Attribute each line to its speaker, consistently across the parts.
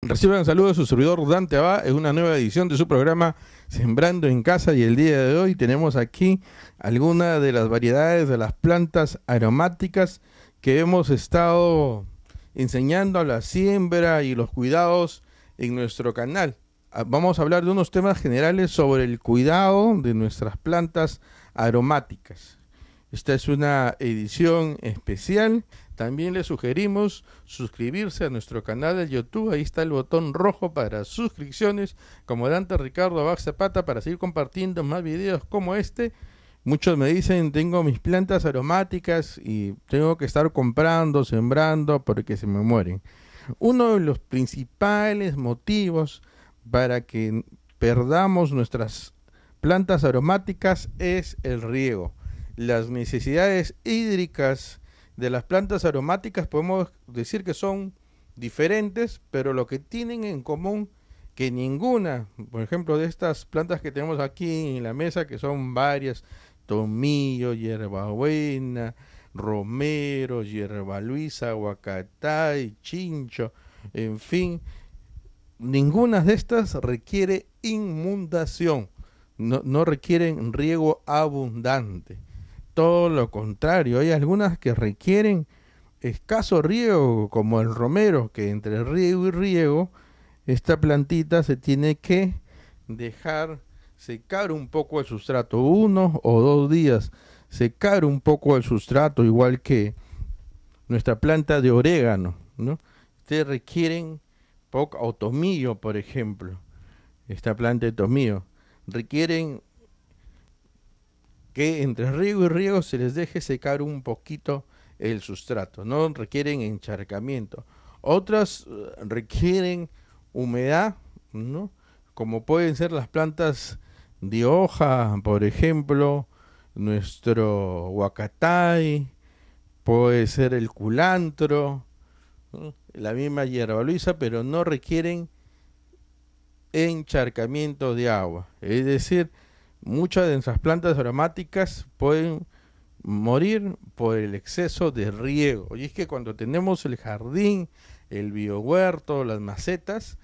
Speaker 1: Reciban saludos de su servidor Dante Abad en una nueva edición de su programa Sembrando en Casa, y el día de hoy tenemos aquí algunas de las variedades de las plantas aromáticas que hemos estado enseñando a la siembra y los cuidados en nuestro canal. Vamos a hablar de unos temas generales sobre el cuidado de nuestras plantas aromáticas. Esta es una edición especial. También les sugerimos suscribirse a nuestro canal de YouTube. Ahí está el botón rojo para suscripciones, como Dante Ricardo Abad Zapata, para seguir compartiendo más videos como este. Muchos me dicen, tengo mis plantas aromáticas y tengo que estar comprando, sembrando porque se me mueren. Uno de los principales motivos para que perdamos nuestras plantas aromáticas es el riego. Las necesidades hídricas de las plantas aromáticas podemos decir que son diferentes, pero lo que tienen en común que ninguna, por ejemplo, de estas plantas que tenemos aquí en la mesa, que son varias: tomillo, hierbabuena, romero, hierba luisa, huacatay, chincho, en fin, ninguna de estas requiere inundación, no requieren riego abundante. Todo lo contrario, hay algunas que requieren escaso riego, como el romero, que entre riego y riego, esta plantita se tiene que dejar secar un poco el sustrato, 1 o 2 días, secar un poco el sustrato, igual que nuestra planta de orégano, ¿no? Ustedes requieren poco, o tomillo, por ejemplo, esta planta de tomillo, requieren que entre riego y riego se les deje secar un poquito el sustrato, no requieren encharcamiento. Otras requieren humedad, ¿no? Como pueden ser las plantas de hoja, por ejemplo, nuestro huacatay, puede ser el culantro, ¿no? La misma hierba luisa, pero no requieren encharcamiento de agua. Es decir, muchas de nuestras plantas aromáticas pueden morir por el exceso de riego. Y es que cuando tenemos el jardín, el biohuerto, las macetas,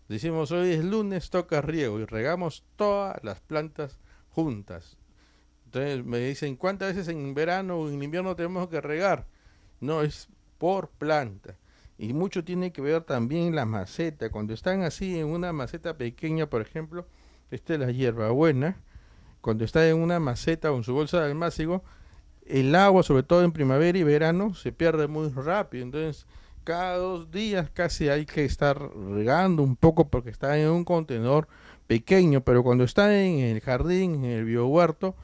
Speaker 1: decimos hoy es lunes, toca riego, y regamos todas las plantas juntas. Entonces me dicen, ¿cuántas veces en verano o en invierno tenemos que regar? No, es por planta. Y mucho tiene que ver también la maceta. Cuando están así en una maceta pequeña, por ejemplo, esta es la hierbabuena. Cuando está en una maceta o en su bolsa de almácigo, el agua, sobre todo en primavera y verano, se pierde muy rápido. Entonces, cada 2 días casi hay que estar regando un poco porque está en un contenedor pequeño. Pero cuando está en el jardín, en el biohuerto,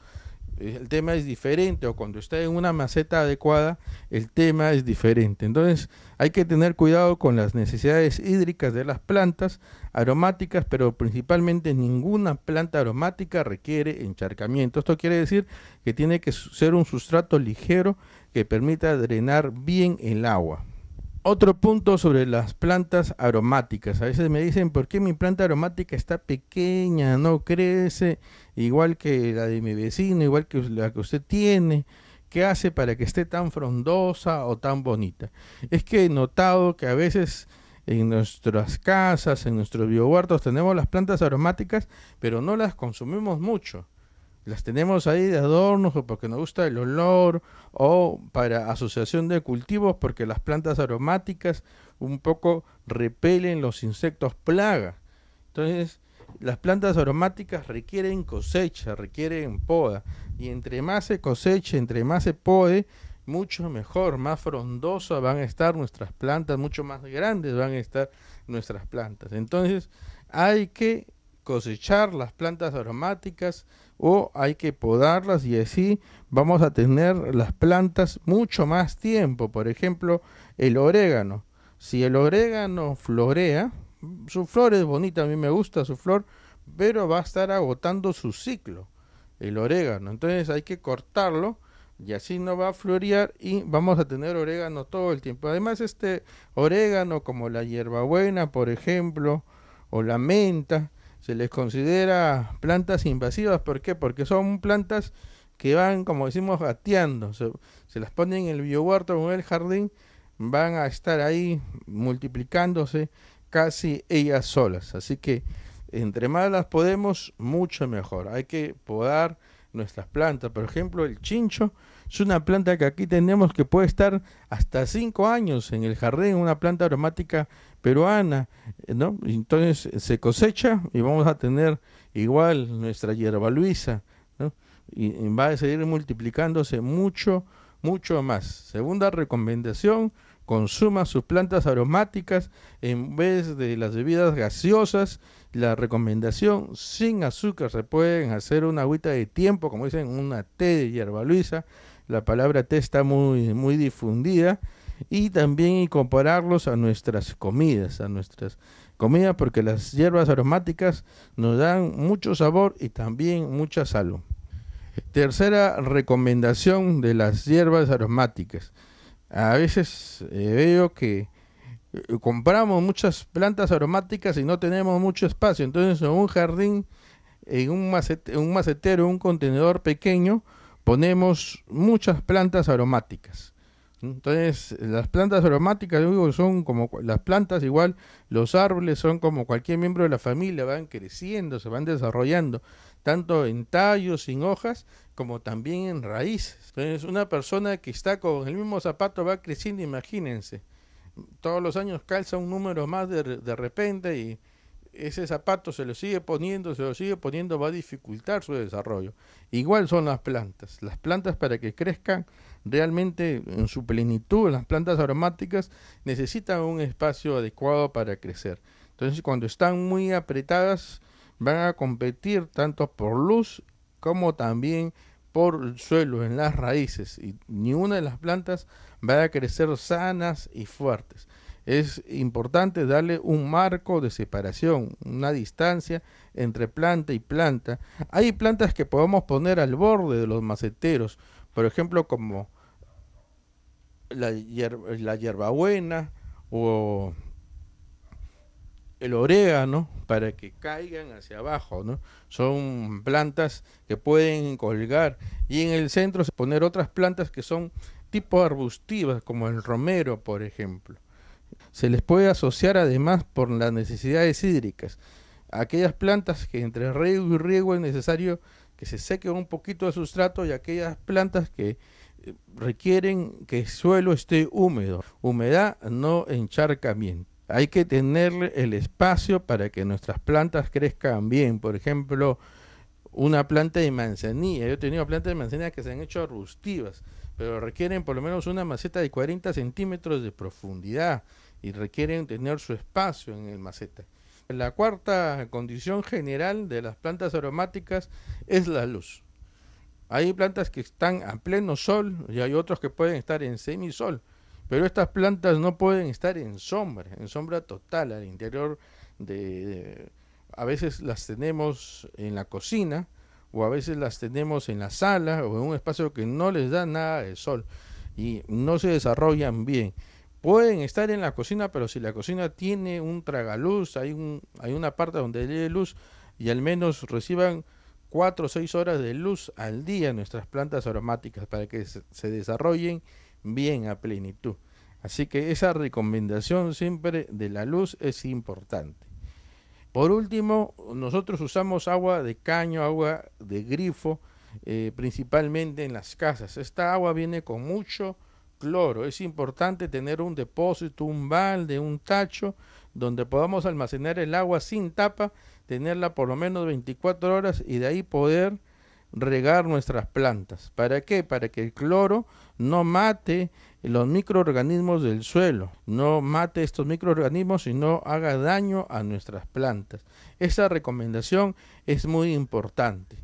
Speaker 1: el tema es diferente, o cuando está en una maceta adecuada, el tema es diferente. Entonces hay que tener cuidado con las necesidades hídricas de las plantas aromáticas, pero principalmente ninguna planta aromática requiere encharcamiento. Esto quiere decir que tiene que ser un sustrato ligero que permita drenar bien el agua. Otro punto sobre las plantas aromáticas. A veces me dicen, ¿por qué mi planta aromática está pequeña, no crece igual que la de mi vecino, igual que la que usted tiene? ¿Qué hace para que esté tan frondosa o tan bonita? Es que he notado que a veces en nuestras casas, en nuestros biohuertos, tenemos las plantas aromáticas, pero no las consumimos mucho. Las tenemos ahí de adornos o porque nos gusta el olor, o para asociación de cultivos, porque las plantas aromáticas un poco repelen los insectos plaga. Entonces, las plantas aromáticas requieren cosecha, requieren poda, y entre más se coseche, entre más se pode, mucho mejor, más frondosas van a estar nuestras plantas, mucho más grandes van a estar nuestras plantas. Entonces, hay que cosechar las plantas aromáticas o hay que podarlas, y así vamos a tener las plantas mucho más tiempo. Por ejemplo, el orégano. Si el orégano florea, su flor es bonita, a mí me gusta su flor, pero va a estar agotando su ciclo, el orégano. Entonces hay que cortarlo y así no va a florear y vamos a tener orégano todo el tiempo. Además, este orégano, como la hierbabuena, por ejemplo, o la menta, se les considera plantas invasivas. ¿Por qué? Porque son plantas que van, como decimos, gateando. Se las ponen en el biohuerto o en el jardín, van a estar ahí multiplicándose casi ellas solas. Así que entre más las podemos, mucho mejor. Hay que podar nuestras plantas. Por ejemplo, el chincho es una planta que aquí tenemos que puede estar hasta 5 años en el jardín, una planta aromática peruana, ¿no? Entonces se cosecha y vamos a tener igual nuestra hierba luisa, ¿no? Y va a seguir multiplicándose mucho, mucho más. Segunda recomendación: consuma sus plantas aromáticas en vez de las bebidas gaseosas. La recomendación: sin azúcar. Se pueden hacer una agüita de tiempo, como dicen, una té de hierba luisa. La palabra té está muy difundida. Y también incorporarlos a nuestras comidas, porque las hierbas aromáticas nos dan mucho sabor y también mucha salud. Tercera recomendación de las hierbas aromáticas: a veces veo que compramos muchas plantas aromáticas y no tenemos mucho espacio. Entonces, en un jardín, en un macetero, un contenedor pequeño, ponemos muchas plantas aromáticas. Entonces, las plantas aromáticas, digo, son como las plantas, igual los árboles son como cualquier miembro de la familia, van creciendo, se van desarrollando, tanto en tallos, sin hojas, como también en raíces. Entonces, una persona que está con el mismo zapato va creciendo, imagínense, todos los años calza un número más de repente, y ese zapato se lo sigue poniendo, va a dificultar su desarrollo. Igual son las plantas para que crezcan realmente en su plenitud. Las plantas aromáticas necesitan un espacio adecuado para crecer. Entonces, cuando están muy apretadas, van a competir tanto por luz como también por el suelo, en las raíces, y ni una de las plantas va a crecer sanas y fuertes. Es importante darle un marco de separación, una distancia entre planta y planta. Hay plantas que podemos poner al borde de los maceteros, por ejemplo, como la hierbabuena o el orégano, para que caigan hacia abajo, ¿no? Son plantas que pueden colgar, y en el centro se poner otras plantas que son tipo arbustivas, como el romero, por ejemplo. Se les puede asociar además por las necesidades hídricas. Aquellas plantas que entre riego y riego es necesario que se seque un poquito de sustrato, y aquellas plantas que requieren que el suelo esté húmedo. Humedad, no encharcamiento. Hay que tener el espacio para que nuestras plantas crezcan bien. Por ejemplo, una planta de manzanilla. Yo he tenido plantas de manzanilla que se han hecho arbustivas, pero requieren por lo menos una maceta de 40 centímetros de profundidad y requieren tener su espacio en el maceta. La cuarta condición general de las plantas aromáticas es la luz. Hay plantas que están a pleno sol y hay otros que pueden estar en semisol, pero estas plantas no pueden estar en sombra total al interior a veces las tenemos en la cocina, o a veces las tenemos en la sala o en un espacio que no les da nada de sol y no se desarrollan bien. Pueden estar en la cocina, pero si la cocina tiene un tragaluz, hay una parte donde le luz, y al menos reciban 4 o 6 horas de luz al día nuestras plantas aromáticas, para que se desarrollen bien a plenitud. Así que esa recomendación siempre de la luz es importante. Por último, nosotros usamos agua de caño, agua de grifo, principalmente en las casas. Esta agua viene con mucho cloro. Es importante tener un depósito, un balde, un tacho, donde podamos almacenar el agua sin tapa, tenerla por lo menos 24 horas, y de ahí poder regar nuestras plantas. ¿Para qué? Para que el cloro no mate los microorganismos del suelo, no mate estos microorganismos y no haga daño a nuestras plantas. Esa recomendación es muy importante.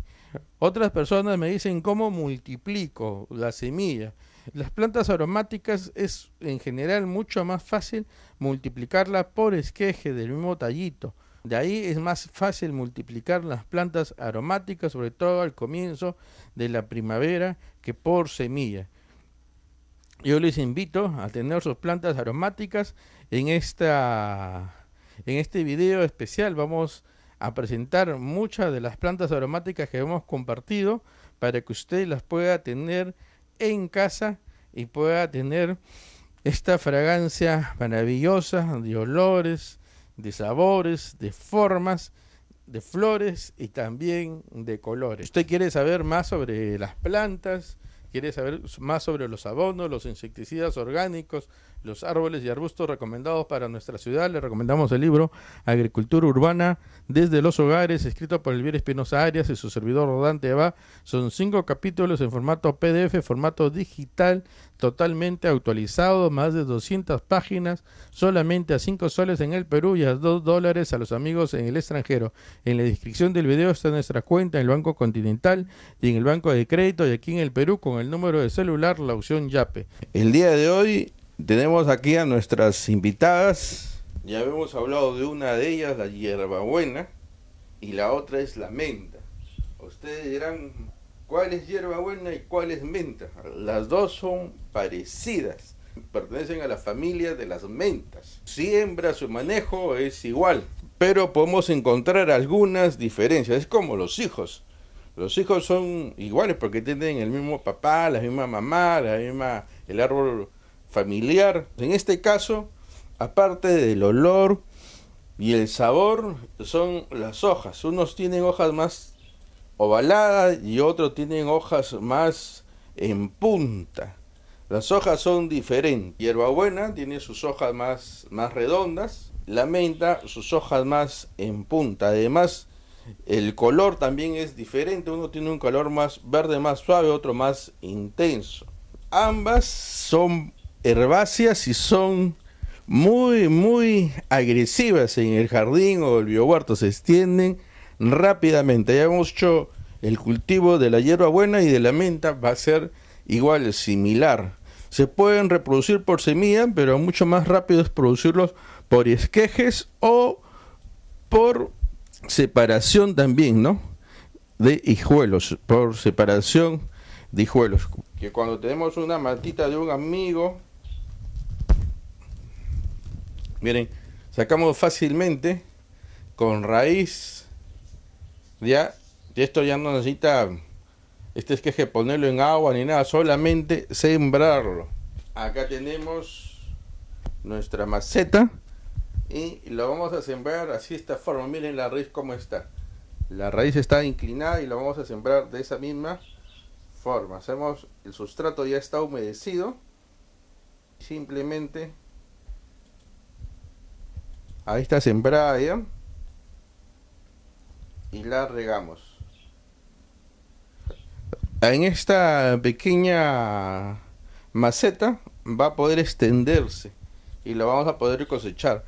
Speaker 1: Otras personas me dicen: ¿cómo multiplico la semilla? Las plantas aromáticas es en general mucho más fácil multiplicarla por esqueje del mismo tallito. De ahí es más fácil multiplicar las plantas aromáticas, sobre todo al comienzo de la primavera, que por semilla. Yo les invito a tener sus plantas aromáticas. En este video especial vamos a presentar muchas de las plantas aromáticas que hemos compartido, para que usted las pueda tener en casa y pueda tener esta fragancia maravillosa de olores, de sabores, de formas, de flores y también de colores. ¿Usted quiere saber más sobre las plantas? ¿Quiere saber más sobre los abonos, los insecticidas orgánicos, los árboles y arbustos recomendados para nuestra ciudad? Le recomendamos el libro Agricultura Urbana desde los Hogares, escrito por Elvira Espinosa Arias y su servidor Rodante Eva. Son 5 capítulos en formato PDF, formato digital, totalmente actualizado, más de 200 páginas, solamente a 5 soles en el Perú y a $2 a los amigos en el extranjero. En la descripción del video está nuestra cuenta en el Banco Continental y en el Banco de Crédito, y aquí en el Perú con el número de celular, la opción Yape. El día de hoy tenemos aquí a nuestras invitadas. Ya habíamos hablado de una de ellas, la hierbabuena, y la otra es la menta. Ustedes dirán, ¿cuál es hierbabuena y cuál es menta? Las dos son parecidas, pertenecen a la familia de las mentas. Siembra, su manejo es igual, pero podemos encontrar algunas diferencias. Es como los hijos. Los hijos son iguales porque tienen el mismo papá, la misma mamá, el árbol familiar. En este caso, aparte del olor y el sabor, son las hojas. Unos tienen hojas más ovaladas y otros tienen hojas más en punta. Las hojas son diferentes. Hierbabuena tiene sus hojas más redondas. La menta, sus hojas más en punta. Además, el color también es diferente. Uno tiene un color más verde, más suave, otro más intenso. Ambas son herbáceas y son muy agresivas en el jardín o el biohuerto. Se extienden rápidamente. Ya hemos hecho el cultivo de la hierbabuena y de la menta, va a ser igual, similar. Se pueden reproducir por semilla, pero mucho más rápido es producirlos por esquejes o por separación también, ¿no? De hijuelos, por separación de hijuelos. Que cuando tenemos una matita de un amigo, miren, sacamos fácilmente con raíz. Ya esto ya no necesita este esqueje ponerlo en agua ni nada, solamente sembrarlo. Acá tenemos nuestra maceta y lo vamos a sembrar así de esta forma. Miren la raíz como está. La raíz está inclinada y lo vamos a sembrar de esa misma forma. Hacemos, el sustrato ya está humedecido. Simplemente ahí está sembrada ya. Y la regamos. En esta pequeña maceta va a poder extenderse y la vamos a poder cosechar.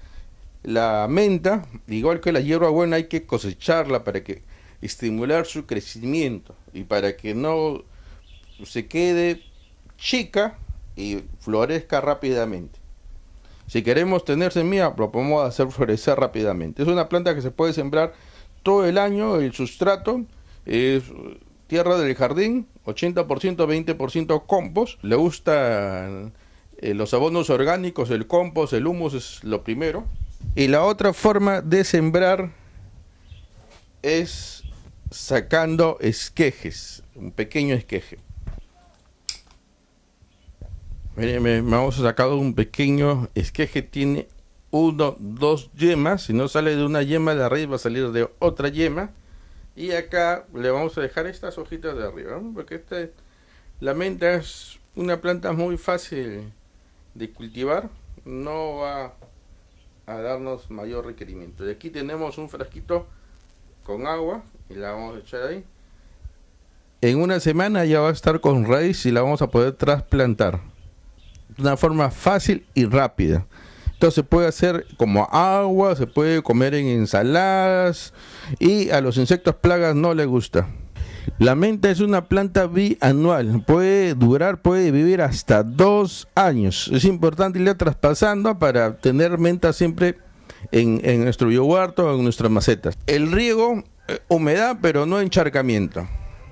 Speaker 1: La menta, igual que la hierbabuena, hay que cosecharla para que estimular su crecimiento y para que no se quede chica y florezca rápidamente. Si queremos tener semilla, lo podemos hacer florecer rápidamente. Es una planta que se puede sembrar todo el año. El sustrato es tierra del jardín, 80%, 20% compost. Le gustan los abonos orgánicos, el compost, el humus es lo primero. Y la otra forma de sembrar es sacando esquejes, un pequeño esqueje. Miren, vamos a sacar un pequeño esqueje, tiene 1, 2 yemas. Si no sale de una yema, la raíz va a salir de otra yema. Y acá le vamos a dejar estas hojitas de arriba, ¿no? Porque la menta es una planta muy fácil de cultivar, no va a darnos mayor requerimiento. Y aquí tenemos un frasquito con agua y la vamos a echar ahí. En una semana ya va a estar con raíz y la vamos a poder trasplantar de una forma fácil y rápida. Entonces se puede hacer como agua, se puede comer en ensaladas y a los insectos plagas no les gusta. La menta es una planta bianual, puede vivir hasta 2 años. Es importante irla traspasando para tener menta siempre en nuestro biohuerto o en nuestras macetas. El riego, humedad, pero no encharcamiento.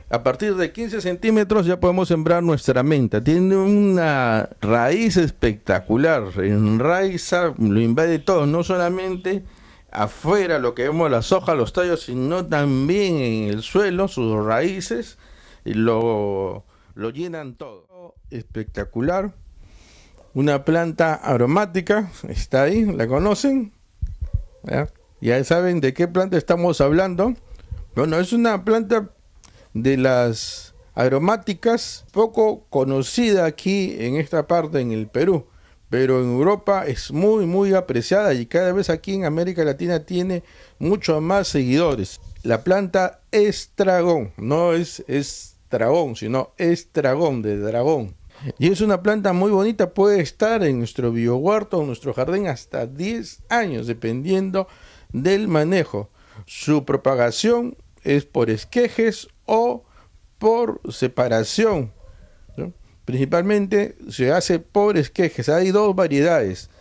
Speaker 1: A partir de 15 centímetros ya podemos sembrar nuestra menta. Tiene una raíz espectacular, enraiza, lo invade todo, no solamente afuera lo que vemos, las hojas, los tallos, sino también en el suelo, sus raíces lo llenan todo. Espectacular. Una planta aromática, está ahí, ¿la conocen? ¿Ya? Ya saben de qué planta estamos hablando. Bueno, es una planta de las aromáticas poco conocida aquí en esta parte, en el Perú, pero en Europa es muy apreciada y cada vez aquí en América Latina tiene mucho más seguidores. La planta estragón, no es estragón, sino estragón, de dragón. Y es una planta muy bonita, puede estar en nuestro biohuerto o nuestro jardín hasta 10 años, dependiendo del manejo. Su propagación es por esquejes o por separación, ¿no? Principalmente se hace por esquejes. Hay dos variedades,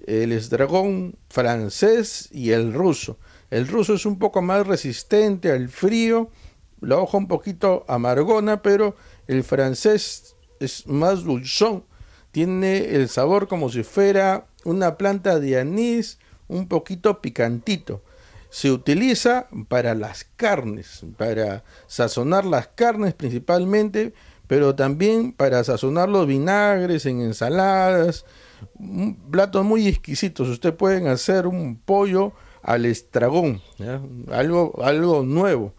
Speaker 1: el estragón francés y el ruso. El ruso es un poco más resistente al frío, la hoja un poquito amargona, pero el francés es más dulzón, tiene el sabor como si fuera una planta de anís, un poquito picantito. Se utiliza para las carnes, para sazonar las carnes principalmente, pero también para sazonar los vinagres en ensaladas, platos muy exquisitos. Ustedes pueden hacer un pollo al estragón, ¿ya? Algo nuevo.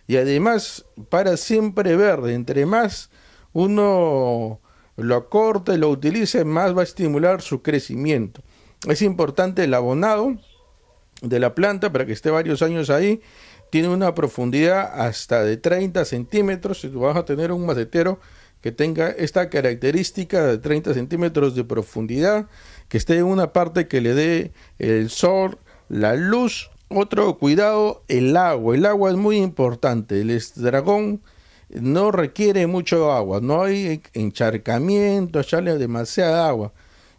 Speaker 1: Y además, para siempre verde, entre más uno lo corte y lo utilice, más va a estimular su crecimiento. Es importante el abonado de la planta para que esté varios años ahí. Tiene una profundidad hasta de 30 centímetros. Si vas a tener un macetero que tenga esta característica de 30 centímetros de profundidad, que esté en una parte que le dé el sol, la luz. Otro cuidado, el agua. El agua es muy importante. El estragón no requiere mucho agua, no hay encharcamiento, echarle demasiada agua.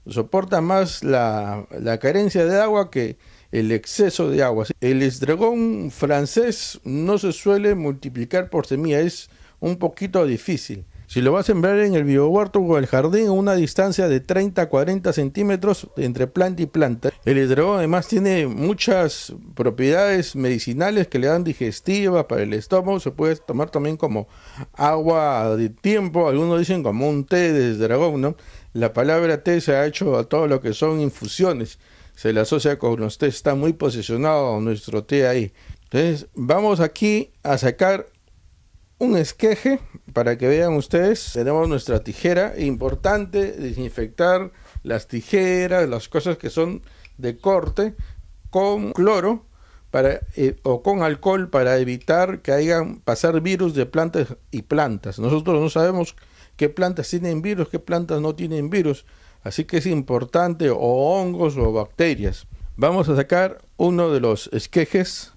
Speaker 1: Soporta más la carencia de agua que el exceso de agua. El estragón francés no se suele multiplicar por semilla, es un poquito difícil. Si lo vas a sembrar en el biohuerto o el jardín a una distancia de 30 a 40 centímetros entre planta y planta. El estragón además tiene muchas propiedades medicinales que le dan digestiva para el estómago. Se puede tomar también como agua de tiempo. Algunos dicen como un té de estragón, ¿no? La palabra té se ha hecho a todo lo que son infusiones. Se le asocia con los té. Está muy posicionado nuestro té ahí. Entonces vamos aquí a sacar un esqueje para que vean ustedes. Tenemos nuestra tijera. Importante desinfectar las tijeras, las cosas que son de corte, con cloro o con alcohol, para evitar que hayan pasar virus de plantas y plantas. Nosotros no sabemos qué plantas tienen virus, qué plantas no tienen virus, así que es importante, o hongos o bacterias. Vamos a sacar uno de los esquejes.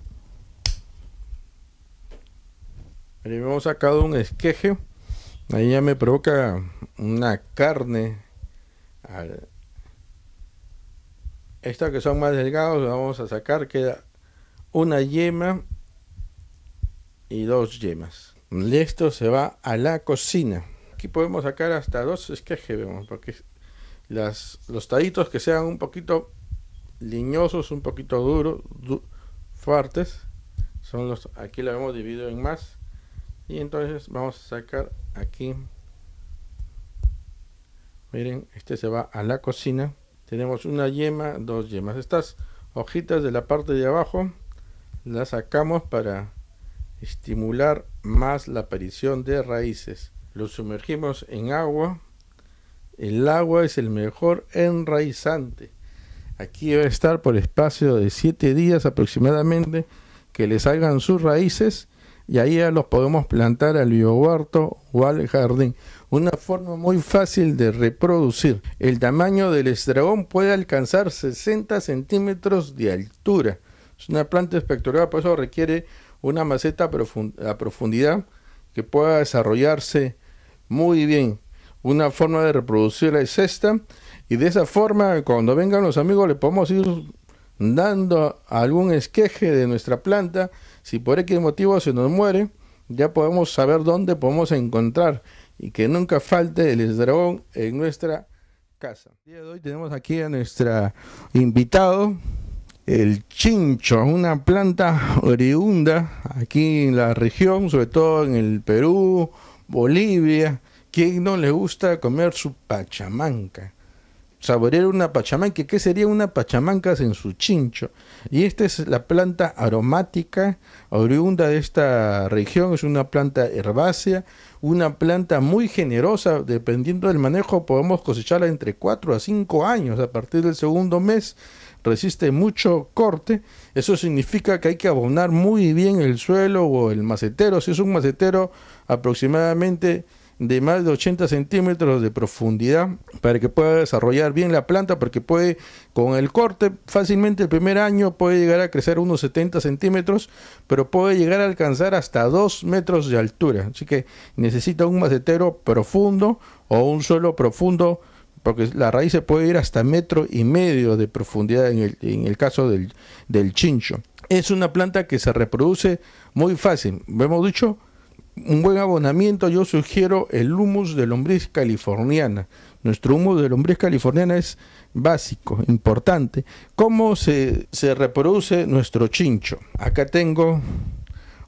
Speaker 1: Hemos sacado un esqueje. Ahí ya me provoca una carne. Estas que son más delgados vamos a sacar. Queda una yema y dos yemas. Y esto se va a la cocina. Aquí podemos sacar hasta dos esquejes, vemos, porque los tallitos que sean un poquito liñosos, un poquito duros, fuertes, son los. Aquí lo hemos dividido en más. Y entonces vamos a sacar aquí. Miren, este se va a la cocina. Tenemos una yema, dos yemas. Estas hojitas de la parte de abajo las sacamos para estimular más la aparición de raíces. Lo sumergimos en agua. El agua es el mejor enraizante. Aquí va a estar por espacio de 7 días aproximadamente, que le salgan sus raíces. Y ahí ya los podemos plantar al biohuerto o al jardín. Una forma muy fácil de reproducir. El tamaño del estragón puede alcanzar 60 centímetros de altura. Es una planta espectacular, por eso requiere una maceta a profundidad que pueda desarrollarse muy bien. Una forma de reproducirla es esta. Y de esa forma, cuando vengan los amigos, le podemos ir dando algún esqueje de nuestra planta. Si por X motivo se nos muere, ya podemos saber dónde podemos encontrar, y que nunca falte el estragón en nuestra casa. El día de hoy tenemos aquí a nuestro invitado, el chincho, una planta oriunda aquí en la región, sobre todo en el Perú, Bolivia. ¿Quién no le gusta comer su pachamanca? saborear una pachamanca. ¿Qué sería una pachamanca en su chincho? Y esta es la planta aromática oriunda de esta región. Es una planta herbácea, una planta muy generosa. Dependiendo del manejo podemos cosecharla entre 4 a 5 años. A partir del segundo mes resiste mucho corte. Eso significa que hay que abonar muy bien el suelo o el macetero. Si es un macetero aproximadamente de más de 80 centímetros de profundidad, para que pueda desarrollar bien la planta, porque puede, con el corte, fácilmente el primer año puede llegar a crecer unos 70 centímetros, pero puede llegar a alcanzar hasta 2 metros de altura. Así que necesita un macetero profundo o un suelo profundo, porque la raíz se puede ir hasta 1,5 metros de profundidad en el caso del chincho. Es una planta que se reproduce muy fácil. Hemos dicho, un buen abonamiento, yo sugiero el humus de lombriz californiana. Nuestro humus de lombriz californiana es básico, importante. ¿Cómo se reproduce nuestro chincho? Acá tengo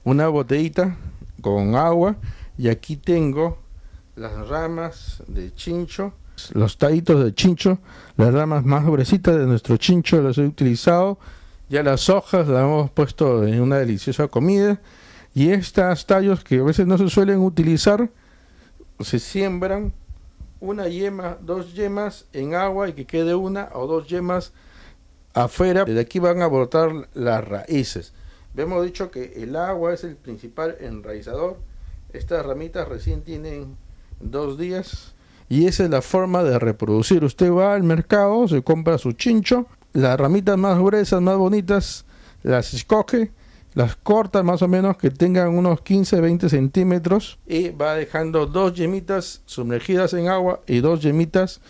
Speaker 1: una botellita con agua y aquí tengo las ramas de chincho, los tallitos de chincho, las ramas más gruesitas de nuestro chincho las he utilizado. Ya las hojas las hemos puesto en una deliciosa comida. Y estos tallos que a veces no se suelen utilizar, se siembran una yema, 2 yemas en agua y que quede 1 o 2 yemas afuera. De aquí van a brotar las raíces. Hemos dicho que el agua es el principal enraizador. Estas ramitas recién tienen 2 días y esa es la forma de reproducir. Usted va al mercado, se compra su chincho, las ramitas más gruesas, más bonitas, las escoge, las corta más o menos que tengan unos 15-20 centímetros y va dejando 2 yemitas sumergidas en agua y 2 yemitas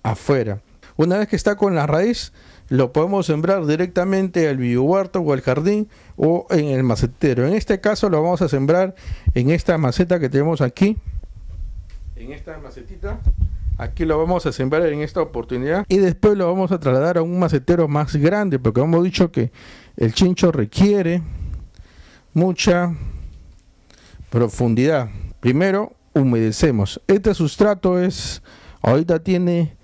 Speaker 1: afuera. Una vez que está con la raíz, lo podemos sembrar directamente al biohuerto o al jardín o en el macetero. En este caso lo vamos a sembrar en esta maceta que tenemos aquí, en esta macetita. Aquí lo vamos a sembrar en esta oportunidad y después lo vamos a trasladar a un macetero más grande, porque hemos dicho que el chincho requiere mucha profundidad. Primero humedecemos. Este sustrato ahorita tiene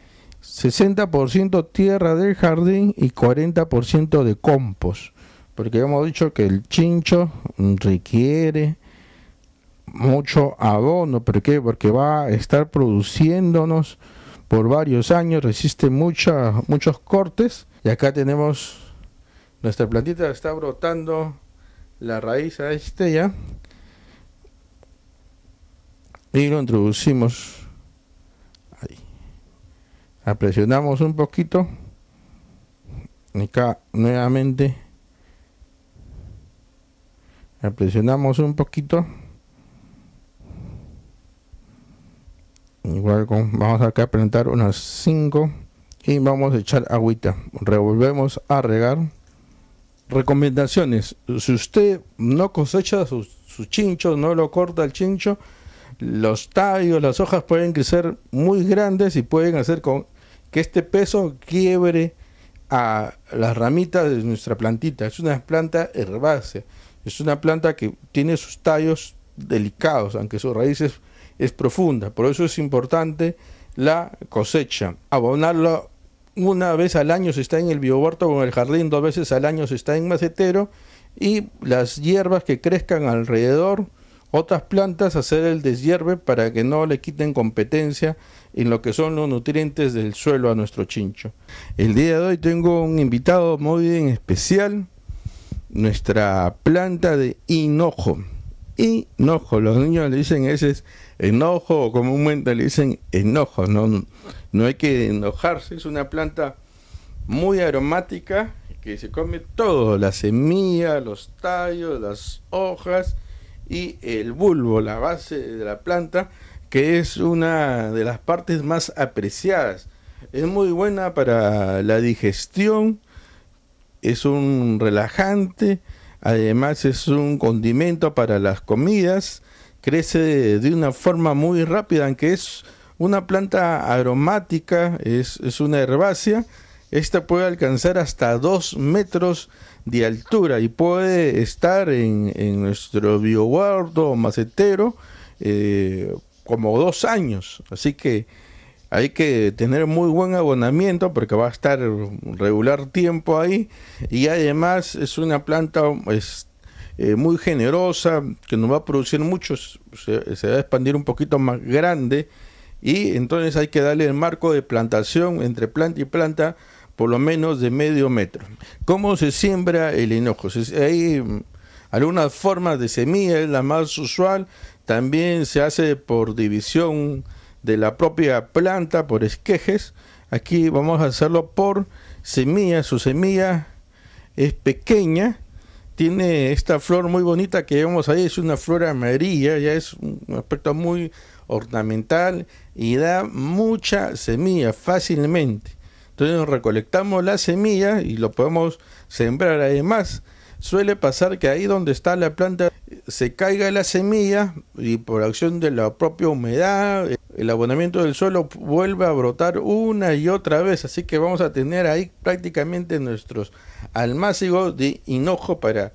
Speaker 1: 60% tierra del jardín y 40% de compost, porque hemos dicho que el chincho requiere mucho abono. ¿Por qué? Porque va a estar produciéndonos por varios años, resiste muchos cortes. Y acá tenemos nuestra plantita, está brotando la raíz a ya, y lo introducimos ahí, la presionamos un poquito, y acá nuevamente la presionamos un poquito. Igual vamos acá a plantar unas 5 y vamos a echar agüita, revolvemos a regar. Recomendaciones: si usted no cosecha sus chinchos, no lo corta el chincho, los tallos, las hojas pueden crecer muy grandes y pueden hacer que este peso quiebre a las ramitas de nuestra plantita. Es una planta herbácea, es una planta que tiene sus tallos delicados, aunque su raíz es profunda. Por eso es importante la cosecha. Abonarlo 1 vez al año si está en el biohuerto o en el jardín, 2 veces al año si está en macetero, y las hierbas que crezcan alrededor, otras plantas, hacer el deshierve para que no le quiten competencia en lo que son los nutrientes del suelo a nuestro chincho. El día de hoy tengo un invitado muy especial, nuestra planta de hinojo. Hinojo, los niños le dicen ese es enojo, o comúnmente le dicen enojo. No hay que enojarse. Es una planta muy aromática que se come todo: la semilla, los tallos, las hojas y el bulbo, la base de la planta, que es una de las partes más apreciadas. Es muy buena para la digestión, es un relajante, además es un condimento para las comidas, crece de una forma muy rápida, aunque es una planta aromática, es una herbácea. Esta puede alcanzar hasta 2 metros de altura y puede estar en nuestro biohuerto o macetero como 2 años. Así que Hay que tener muy buen abonamiento porque va a estar regular tiempo ahí, y además es una planta muy generosa, que nos va a producir muchos, se va a expandir un poquito más grande, y entonces hay que darle el marco de plantación entre planta y planta por lo menos de medio metro. ¿Cómo se siembra el hinojo? Hay algunas formas de semilla, es la más usual. También se hace por división de la propia planta, por esquejes. Aquí vamos a hacerlo por semilla. Su semilla es pequeña, tiene esta flor muy bonita que vemos ahí, es una flor amarilla, ya es un aspecto muy ornamental y da mucha semilla fácilmente. Entonces recolectamos la semilla y lo podemos sembrar. Además, suele pasar que ahí donde está la planta se caiga la semilla y por acción de la propia humedad, el abonamiento del suelo vuelve a brotar una y otra vez. Así que vamos a tener ahí prácticamente nuestros almácigos de hinojo para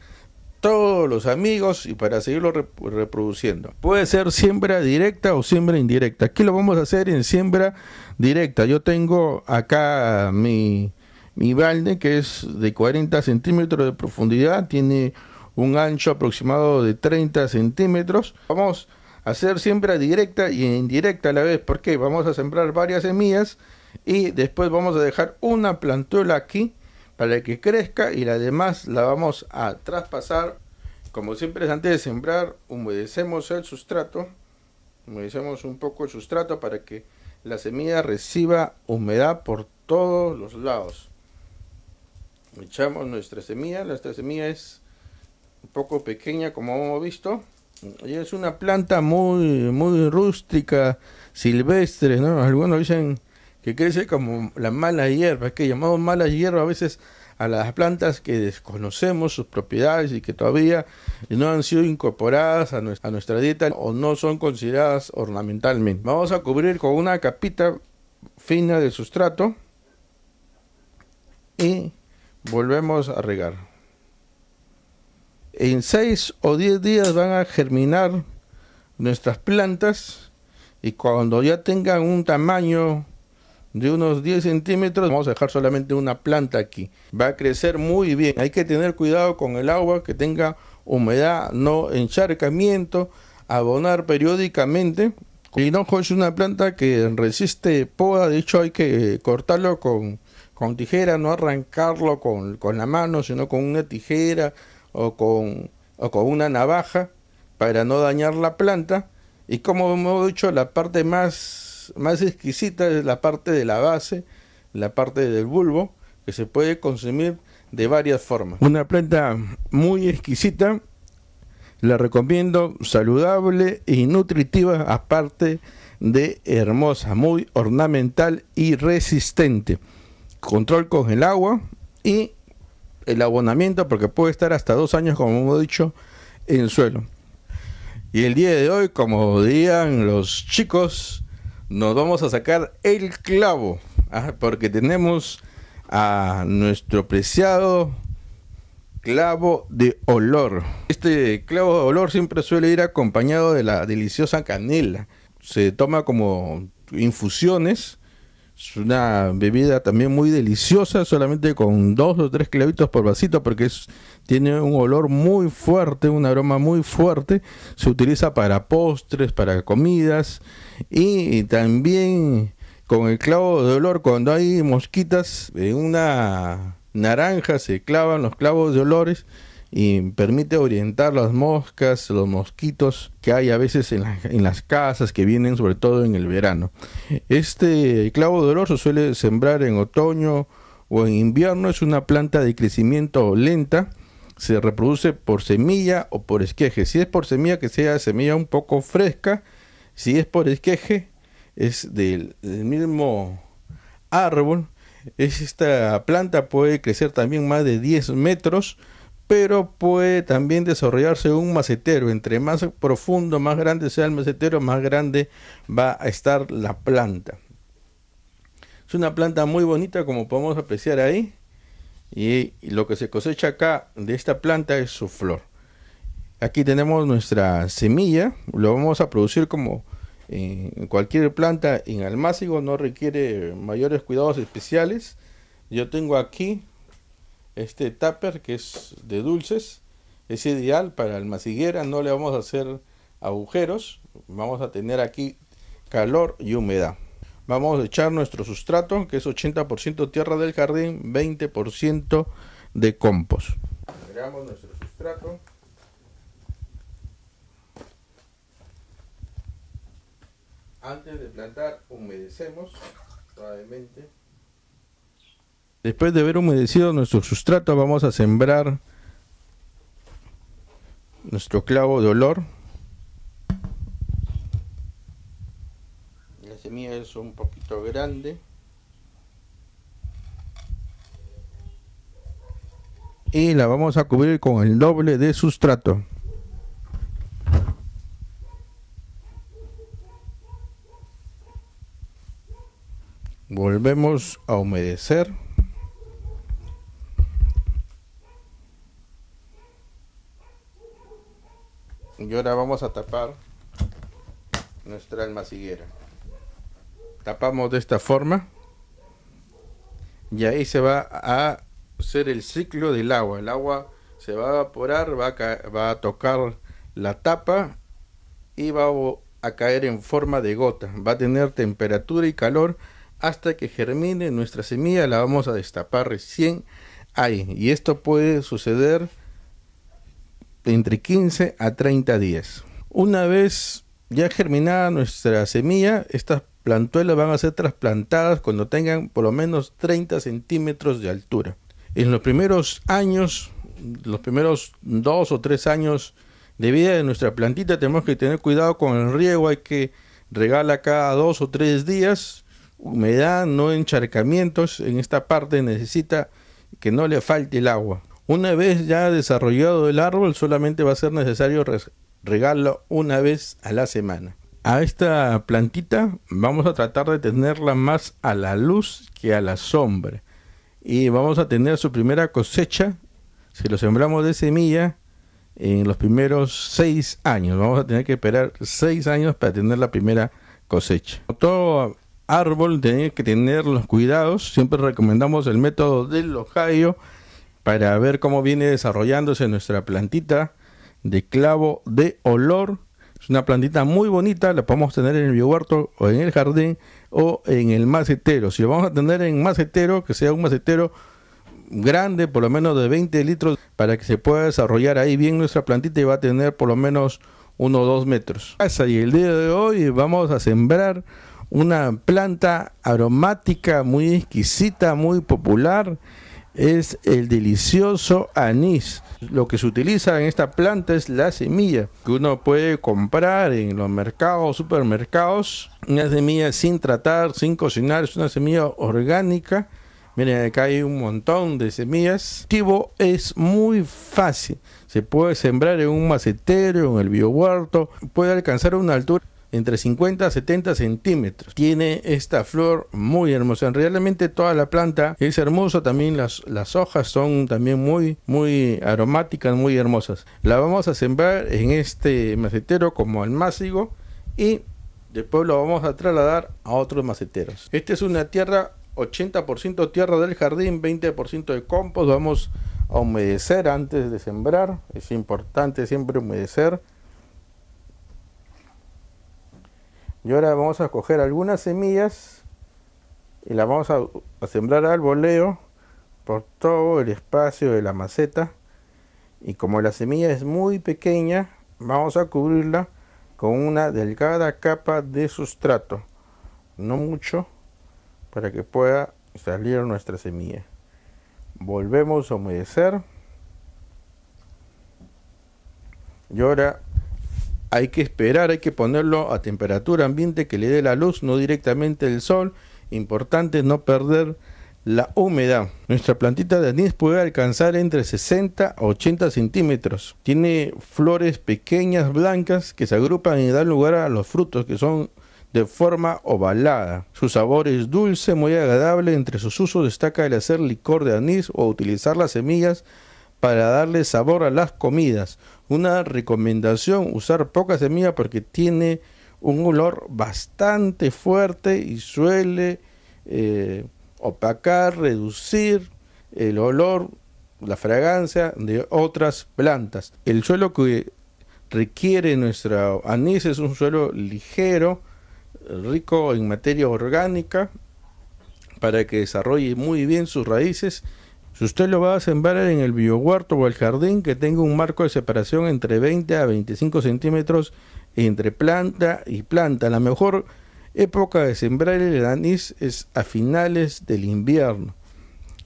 Speaker 1: todos los amigos y para seguirlo reproduciendo. Puede ser siembra directa o siembra indirecta. Aquí lo vamos a hacer en siembra directa. Yo tengo acá mi balde, que es de 40 centímetros de profundidad, tiene un ancho aproximado de 30 centímetros. Vamos a hacer siembra directa y indirecta a la vez, porque vamos a sembrar varias semillas y después vamos a dejar una plantuela aquí para que crezca, y la demás la vamos a traspasar. Como siempre, antes de sembrar, humedecemos el sustrato, humedecemos un poco el sustrato para que la semilla reciba humedad por todos los lados. Echamos nuestra semilla es un poco pequeña, como hemos visto, y es una planta muy rústica, silvestre, ¿no? Algunos dicen que crece como la mala hierba. Es que llamamos mala hierba a veces a las plantas que desconocemos sus propiedades y que todavía no han sido incorporadas a nuestra dieta o no son consideradas ornamentalmente. Vamos a cubrir con una capita fina de sustrato y volvemos a regar. En 6 o 10 días van a germinar nuestras plantas, y cuando ya tengan un tamaño de unos 10 centímetros, vamos a dejar solamente una planta aquí. Va a crecer muy bien. Hay que tener cuidado con el agua, que tenga humedad, no encharcamiento, abonar periódicamente. El hinojo es una planta que resiste poda, de hecho hay que cortarlo con tijera, no arrancarlo con la mano, sino con una tijera o con una navaja para no dañar la planta. Y como hemos dicho, la parte más exquisita es la parte de la base, la parte del bulbo, que se puede consumir de varias formas. Una planta muy exquisita, la recomiendo, saludable y nutritiva, aparte de hermosa, muy ornamental y resistente. Control con el agua y el abonamiento, porque puede estar hasta 2 años, como hemos dicho, en suelo. Y el día de hoy, como dirían los chicos, nos vamos a sacar el clavo, porque tenemos a nuestro preciado clavo de olor. Este clavo de olor siempre suele ir acompañado de la deliciosa canela. Se toma como infusiones. Es una bebida también muy deliciosa, solamente con 2 o 3 clavitos por vasito, porque tiene un olor muy fuerte, un aroma muy fuerte. Se utiliza para postres, para comidas, y también con el clavo de olor, cuando hay mosquitas en una naranja se clavan los clavos de olores y permite orientar las moscas, los mosquitos que hay a veces en las casas, que vienen sobre todo en el verano. Este clavo de olor se suele sembrar en otoño o en invierno. Es una planta de crecimiento lenta, se reproduce por semilla o por esqueje. Si es por semilla, que sea semilla un poco fresca. Si es por esqueje, es del mismo árbol. Esta planta puede crecer también más de 10 metros, pero puede también desarrollarse un macetero. Entre más profundo, más grande sea el macetero, más grande va a estar la planta. Es una planta muy bonita, como podemos apreciar ahí, y lo que se cosecha acá de esta planta es su flor. Aquí tenemos nuestra semilla, lo vamos a producir como en cualquier planta en almácigo, no requiere mayores cuidados especiales. Yo tengo aquí este tupper que es de dulces, es ideal para almaciguera, no le vamos a hacer agujeros, vamos a tener aquí calor y humedad. Vamos a echar nuestro sustrato, que es 80% tierra del jardín, 20% de compost. Agregamos nuestro sustrato. Antes de plantar, humedecemos suavemente. Después de haber humedecido nuestro sustrato, vamos a sembrar nuestro clavo de olor. La semilla es un poquito grande. Y la vamos a cubrir con el doble de sustrato. Volvemos a humedecer. Y ahora vamos a tapar nuestra almaciguera. Tapamos de esta forma. Y ahí se va a hacer el ciclo del agua. El agua se va a evaporar, va a tocar la tapa y va a caer en forma de gota. Va a tener temperatura y calor hasta que germine nuestra semilla. La vamos a destapar recién ahí. Y esto puede suceder entre 15 a 30 días. Una vez ya germinada nuestra semilla, estas plantuelas van a ser trasplantadas cuando tengan por lo menos 30 centímetros de altura. En los primeros años, los primeros 2 o 3 años de vida de nuestra plantita, tenemos que tener cuidado con el riego. Hay que regarla cada 2 o 3 días. Humedad, no encharcamientos. En esta parte necesita que no le falte el agua. Una vez ya desarrollado el árbol, solamente va a ser necesario regarlo una vez a la semana. A esta plantita vamos a tratar de tenerla más a la luz que a la sombra. Y vamos a tener su primera cosecha, si lo sembramos de semilla, en los primeros 6 años. Vamos a tener que esperar 6 años para tener la primera cosecha. Todo árbol tiene que tener los cuidados. Siempre recomendamos el método del Ohio para ver cómo viene desarrollándose nuestra plantita de clavo de olor. Es una plantita muy bonita, la podemos tener en el biohuerto o en el jardín o en el macetero. Si lo vamos a tener en macetero, que sea un macetero grande, por lo menos de 20 litros, para que se pueda desarrollar ahí bien nuestra plantita, y va a tener por lo menos 1 o 2 metros. Y el día de hoy vamos a sembrar una planta aromática muy exquisita, muy popular. Es el delicioso anís. Lo que se utiliza en esta planta es la semilla que uno puede comprar en los mercados, supermercados. Una semilla sin tratar, sin cocinar, es una semilla orgánica. Miren, acá hay un montón de semillas. El cultivo es muy fácil. Se puede sembrar en un macetero, en el biohuerto. Puede alcanzar una altura entre 50 a 70 centímetros. Tiene esta flor muy hermosa. Realmente toda la planta es hermosa. También las hojas son también muy aromáticas, muy hermosas. La vamos a sembrar en este macetero como almácigo y después lo vamos a trasladar a otros maceteros. Esta es una tierra 80% tierra del jardín, 20% de compost. Vamos a humedecer antes de sembrar. Es importante siempre humedecer. Y ahora vamos a coger algunas semillas y las vamos a sembrar al voleo por todo el espacio de la maceta. Y como la semilla es muy pequeña, vamos a cubrirla con una delgada capa de sustrato, no mucho, para que pueda salir nuestra semilla. Volvemos a humedecer. Y ahora hay que esperar, hay que ponerlo a temperatura ambiente, que le dé la luz, no directamente el sol. Importante no perder la humedad. Nuestra plantita de anís puede alcanzar entre 60 a 80 centímetros. Tiene flores pequeñas blancas que se agrupan y dan lugar a los frutos, que son de forma ovalada. Su sabor es dulce, muy agradable. Entre sus usos destaca el hacer licor de anís o utilizar las semillas para darle sabor a las comidas. Una recomendación: usar poca semilla porque tiene un olor bastante fuerte y suele opacar, reducir el olor, la fragancia de otras plantas. El suelo que requiere nuestro anís es un suelo ligero, rico en materia orgánica, para que desarrolle muy bien sus raíces. Si usted lo va a sembrar en el biohuerto o el jardín, que tenga un marco de separación entre 20 a 25 centímetros entre planta y planta. La mejor época de sembrar el anís es a finales del invierno.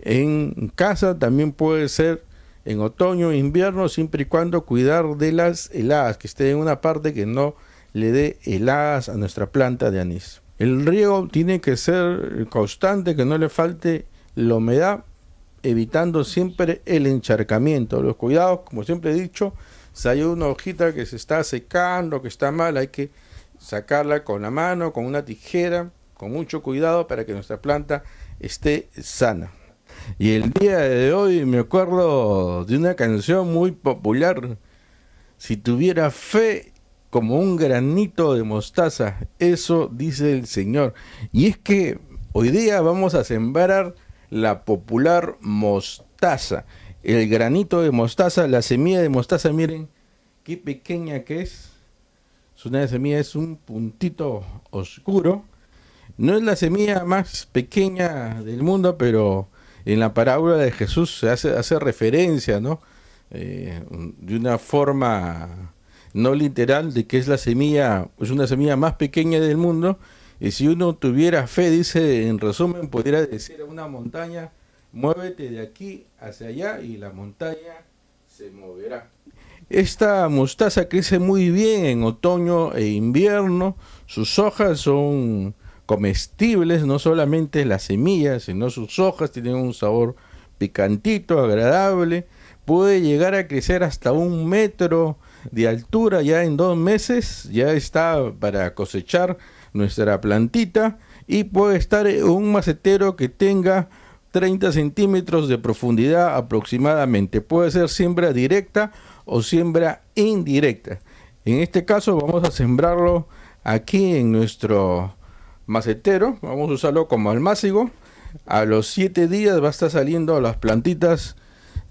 Speaker 1: En casa también puede ser en otoño o invierno, siempre y cuando cuidar de las heladas, que esté en una parte que no le dé heladas a nuestra planta de anís. El riego tiene que ser constante, que no le falte la humedad, evitando siempre el encharcamiento. Los cuidados, como siempre he dicho, si hay una hojita que se está secando, que está mal, hay que sacarla con la mano, con una tijera, con mucho cuidado para que nuestra planta esté sana. Y el día de hoy me acuerdo de una canción muy popular: si tuviera fe como un granito de mostaza, eso dice el Señor. Y es que hoy día vamos a sembrar la popular mostaza, el granito de mostaza, la semilla de mostaza. Miren qué pequeña que es. Es una semilla, es un puntito oscuro. No es la semilla más pequeña del mundo, pero en la parábola de Jesús se hace referencia, ¿no? De una forma no literal, de que es la semilla, es una semilla más pequeña del mundo. Y si uno tuviera fe, dice, en resumen, podría decir a una montaña: muévete de aquí hacia allá, y la montaña se moverá. Esta mostaza crece muy bien en otoño e invierno. Sus hojas son comestibles, no solamente las semillas, sino sus hojas tienen un sabor picantito, agradable. Puede llegar a crecer hasta 1 metro de altura. Ya en 2 meses ya está para cosechar nuestra plantita, y puede estar en un macetero que tenga 30 centímetros de profundidad aproximadamente. Puede ser siembra directa o siembra indirecta. En este caso vamos a sembrarlo aquí en nuestro macetero. Vamos a usarlo como almácigo. A los 7 días va a estar saliendo las plantitas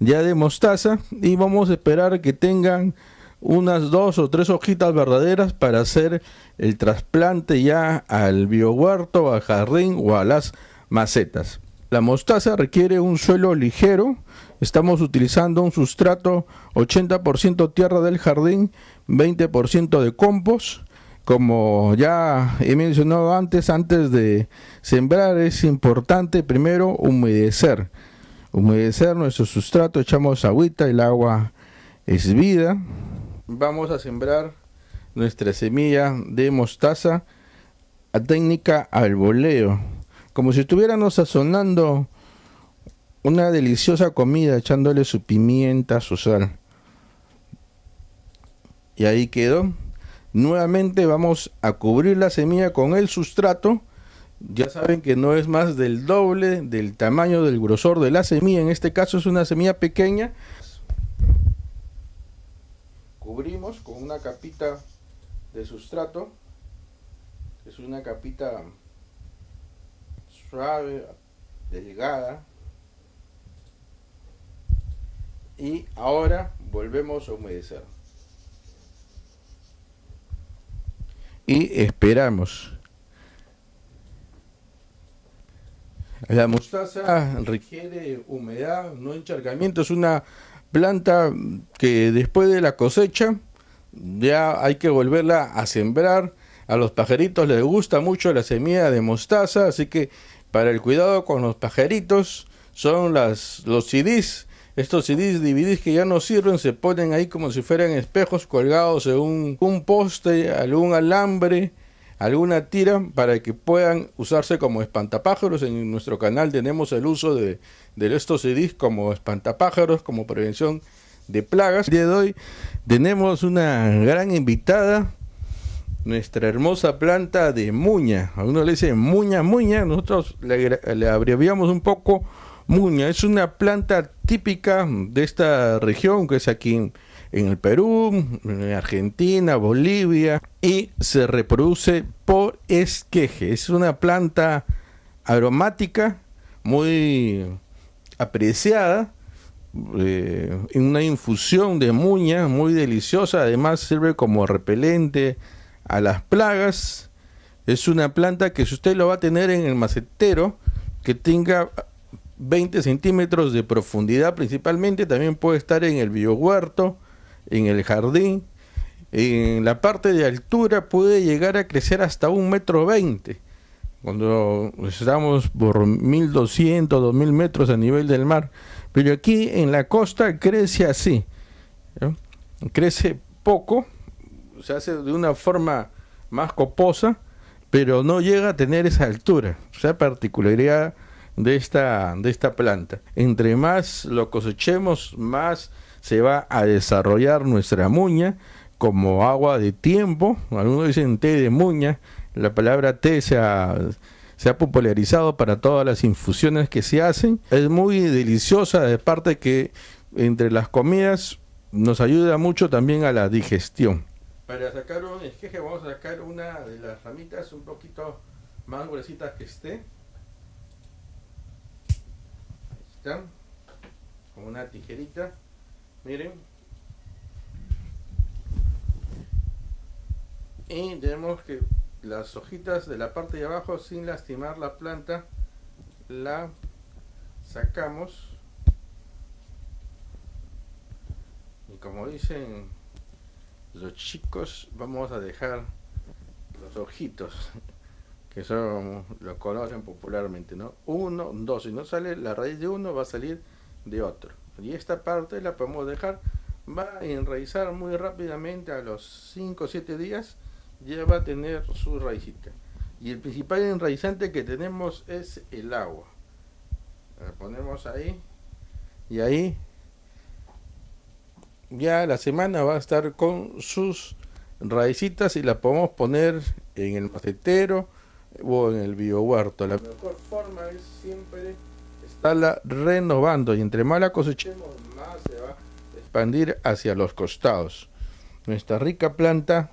Speaker 1: ya de mostaza, y vamos a esperar que tengan unas 2 o 3 hojitas verdaderas para hacer el trasplante ya al biohuerto, al jardín o a las macetas. La mostaza requiere un suelo ligero. Estamos utilizando un sustrato 80% tierra del jardín, 20% de compost. Como ya he mencionado antes de sembrar, es importante primero humedecer nuestro sustrato. Echamos agüita, el agua es vida. Vamos a sembrar nuestra semilla de mostaza a técnica al voleo, como si estuviéramos sazonando una deliciosa comida, echándole su pimienta, su sal. Y ahí quedó. Nuevamente vamos a cubrir la semilla con el sustrato. Ya saben que no es más del doble del tamaño del grosor de la semilla. En este caso es una semilla pequeña. Cubrimos con una capita de sustrato. Es una capita suave, delgada. Y ahora volvemos a humedecer. Y esperamos. La mostaza requiere humedad, no encharcamiento. Es una planta que después de la cosecha ya hay que volverla a sembrar. A los pajaritos les gusta mucho la semilla de mostaza, así que para el cuidado con los pajaritos son los CDs. Estos CDs, DVDs que ya no sirven, se ponen ahí como si fueran espejos colgados en un poste, algún alambre, alguna tira, para que puedan usarse como espantapájaros. En nuestro canal tenemos el uso de estos CDs como espantapájaros, como prevención de plagas. El día de hoy tenemos una gran invitada, nuestra hermosa planta de muña. A uno le dice muña, nosotros le abreviamos un poco muña. Es una planta típica de esta región, que es aquí en el Perú, en Argentina, Bolivia, y se reproduce por esqueje. Es una planta aromática muy apreciada, en una infusión de muña muy deliciosa. Además sirve como repelente a las plagas. Es una planta que, si usted lo va a tener en el macetero, que tenga 20 centímetros de profundidad principalmente, también puede estar en el biohuerto, en el jardín. En la parte de altura puede llegar a crecer hasta 1,20 m. Cuando estamos por 1.200, 2.000 metros a nivel del mar. Pero aquí en la costa crece así, ¿no? Crece poco, se hace de una forma más coposa, pero no llega a tener esa altura. O sea, particularidad de esta planta. Entre más lo cosechemos, más se va a desarrollar nuestra muña como agua de tiempo. Algunos dicen té de muña. La palabra té se ha popularizado para todas las infusiones que se hacen. Es muy deliciosa, de parte que entre las comidas nos ayuda mucho también a la digestión. Para sacar un esqueje vamos a sacar una de las ramitas un poquito más gruesitas que esté. Ahí está. Con una tijerita. Miren. Y tenemos que las hojitas de la parte de abajo, sin lastimar la planta, la sacamos. Y como dicen los chicos, vamos a dejar los ojitos, que son, lo conocen popularmente, ¿no? 1, 2, si no sale la raíz de uno, va a salir de otro. Y esta parte la podemos dejar, va a enraizar muy rápidamente. A los 5 o 7 días ya va a tener su raicita. Y el principal enraizante que tenemos es el agua. La ponemos ahí, y ahí ya la semana va a estar con sus raicitas, y la podemos poner en el macetero o en el biohuerto. La mejor forma es siempre estarla renovando, y entre más la cosechemos, más se va a expandir hacia los costados. Nuestra rica planta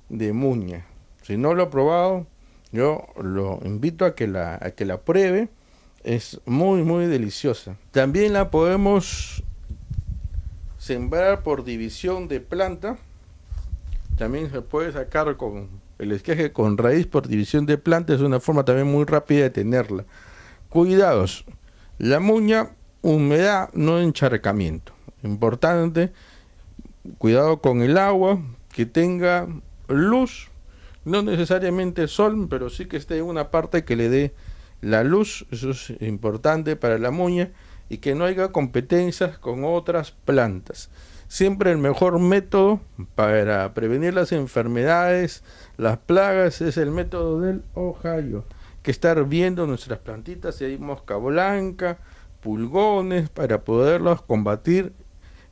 Speaker 1: de muña. Si no lo ha probado, yo lo invito a que la pruebe. Es muy muy deliciosa. También la podemos sembrar por división de planta. También se puede sacar con el esqueje con raíz por división de planta. Es una forma también muy rápida de tenerla. Cuidados: la muña, humedad, no encharcamiento. Importante, cuidado con el agua, que tenga luz, no necesariamente sol, pero sí que esté en una parte que le dé la luz. Eso es importante para la muña, y que no haya competencias con otras plantas. Siempre el mejor método para prevenir las enfermedades, las plagas, es el método del Ohio, que estar viendo nuestras plantitas si hay mosca blanca, pulgones, para poderlos combatir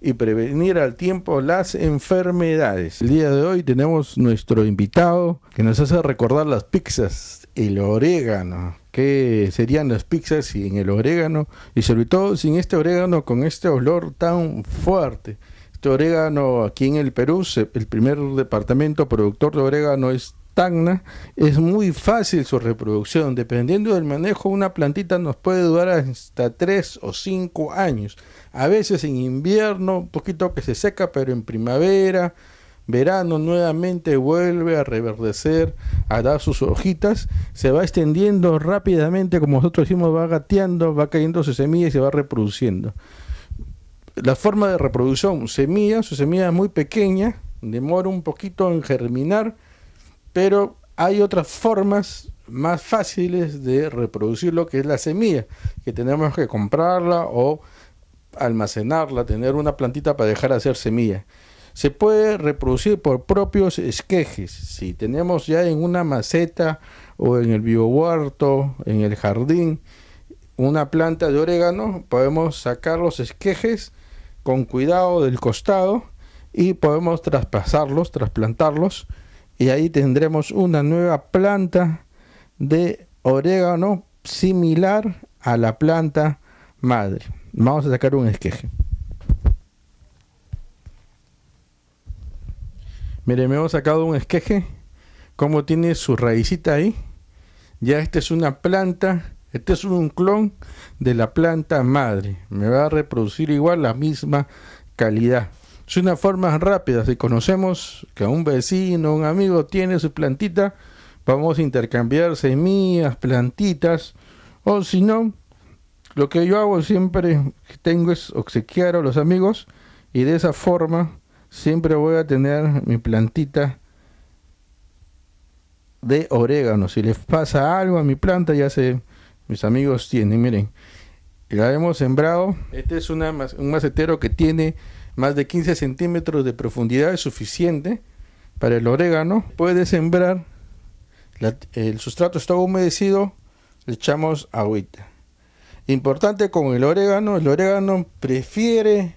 Speaker 1: y prevenir al tiempo las enfermedades. El día de hoy tenemos nuestro invitado que nos hace recordar las pizzas, el orégano. ¿Qué serían las pizzas sin el orégano? Y sobre todo sin este orégano con este olor tan fuerte. Este orégano, aquí en el Perú, el primer departamento productor de orégano es Tacna. Es muy fácil su reproducción. Dependiendo del manejo, una plantita nos puede durar hasta 3 o 5 años. A veces en invierno, un poquito que se seca, pero en primavera, verano, nuevamente vuelve a reverdecer, a dar sus hojitas. Se va extendiendo rápidamente, como nosotros decimos, va gateando, va cayendo su semilla y se va reproduciendo. La forma de reproducción: su semilla es muy pequeña, demora un poquito en germinar, pero hay otras formas más fáciles de reproducir lo que es la semilla, que tenemos que comprarla o almacenarla, tener una plantita para dejar hacer semilla. Se puede reproducir por propios esquejes. Si tenemos ya en una maceta o en el biohuerto, en el jardín, una planta de orégano, podemos sacar los esquejes con cuidado del costado y podemos trasplantarlos, y ahí tendremos una nueva planta de orégano similar a la planta madre. Vamos a sacar un esqueje. Miren, me hemos sacado un esqueje, como tiene su raicita ahí. Ya esta es una planta, este es un clon de la planta madre. Me va a reproducir igual la misma calidad. Es una forma rápida. Si conocemos que un vecino, un amigo tiene su plantita, vamos a intercambiar semillas, plantitas, o si no, lo que yo hago siempre que tengo es obsequiar a los amigos, y de esa forma siempre voy a tener mi plantita de orégano. Si les pasa algo a mi planta, ya sé, mis amigos tienen, miren, la hemos sembrado. Este es un macetero que tiene más de 15 centímetros de profundidad, es suficiente para el orégano. Puede sembrar, el sustrato está humedecido, le echamos agüita. Importante con el orégano prefiere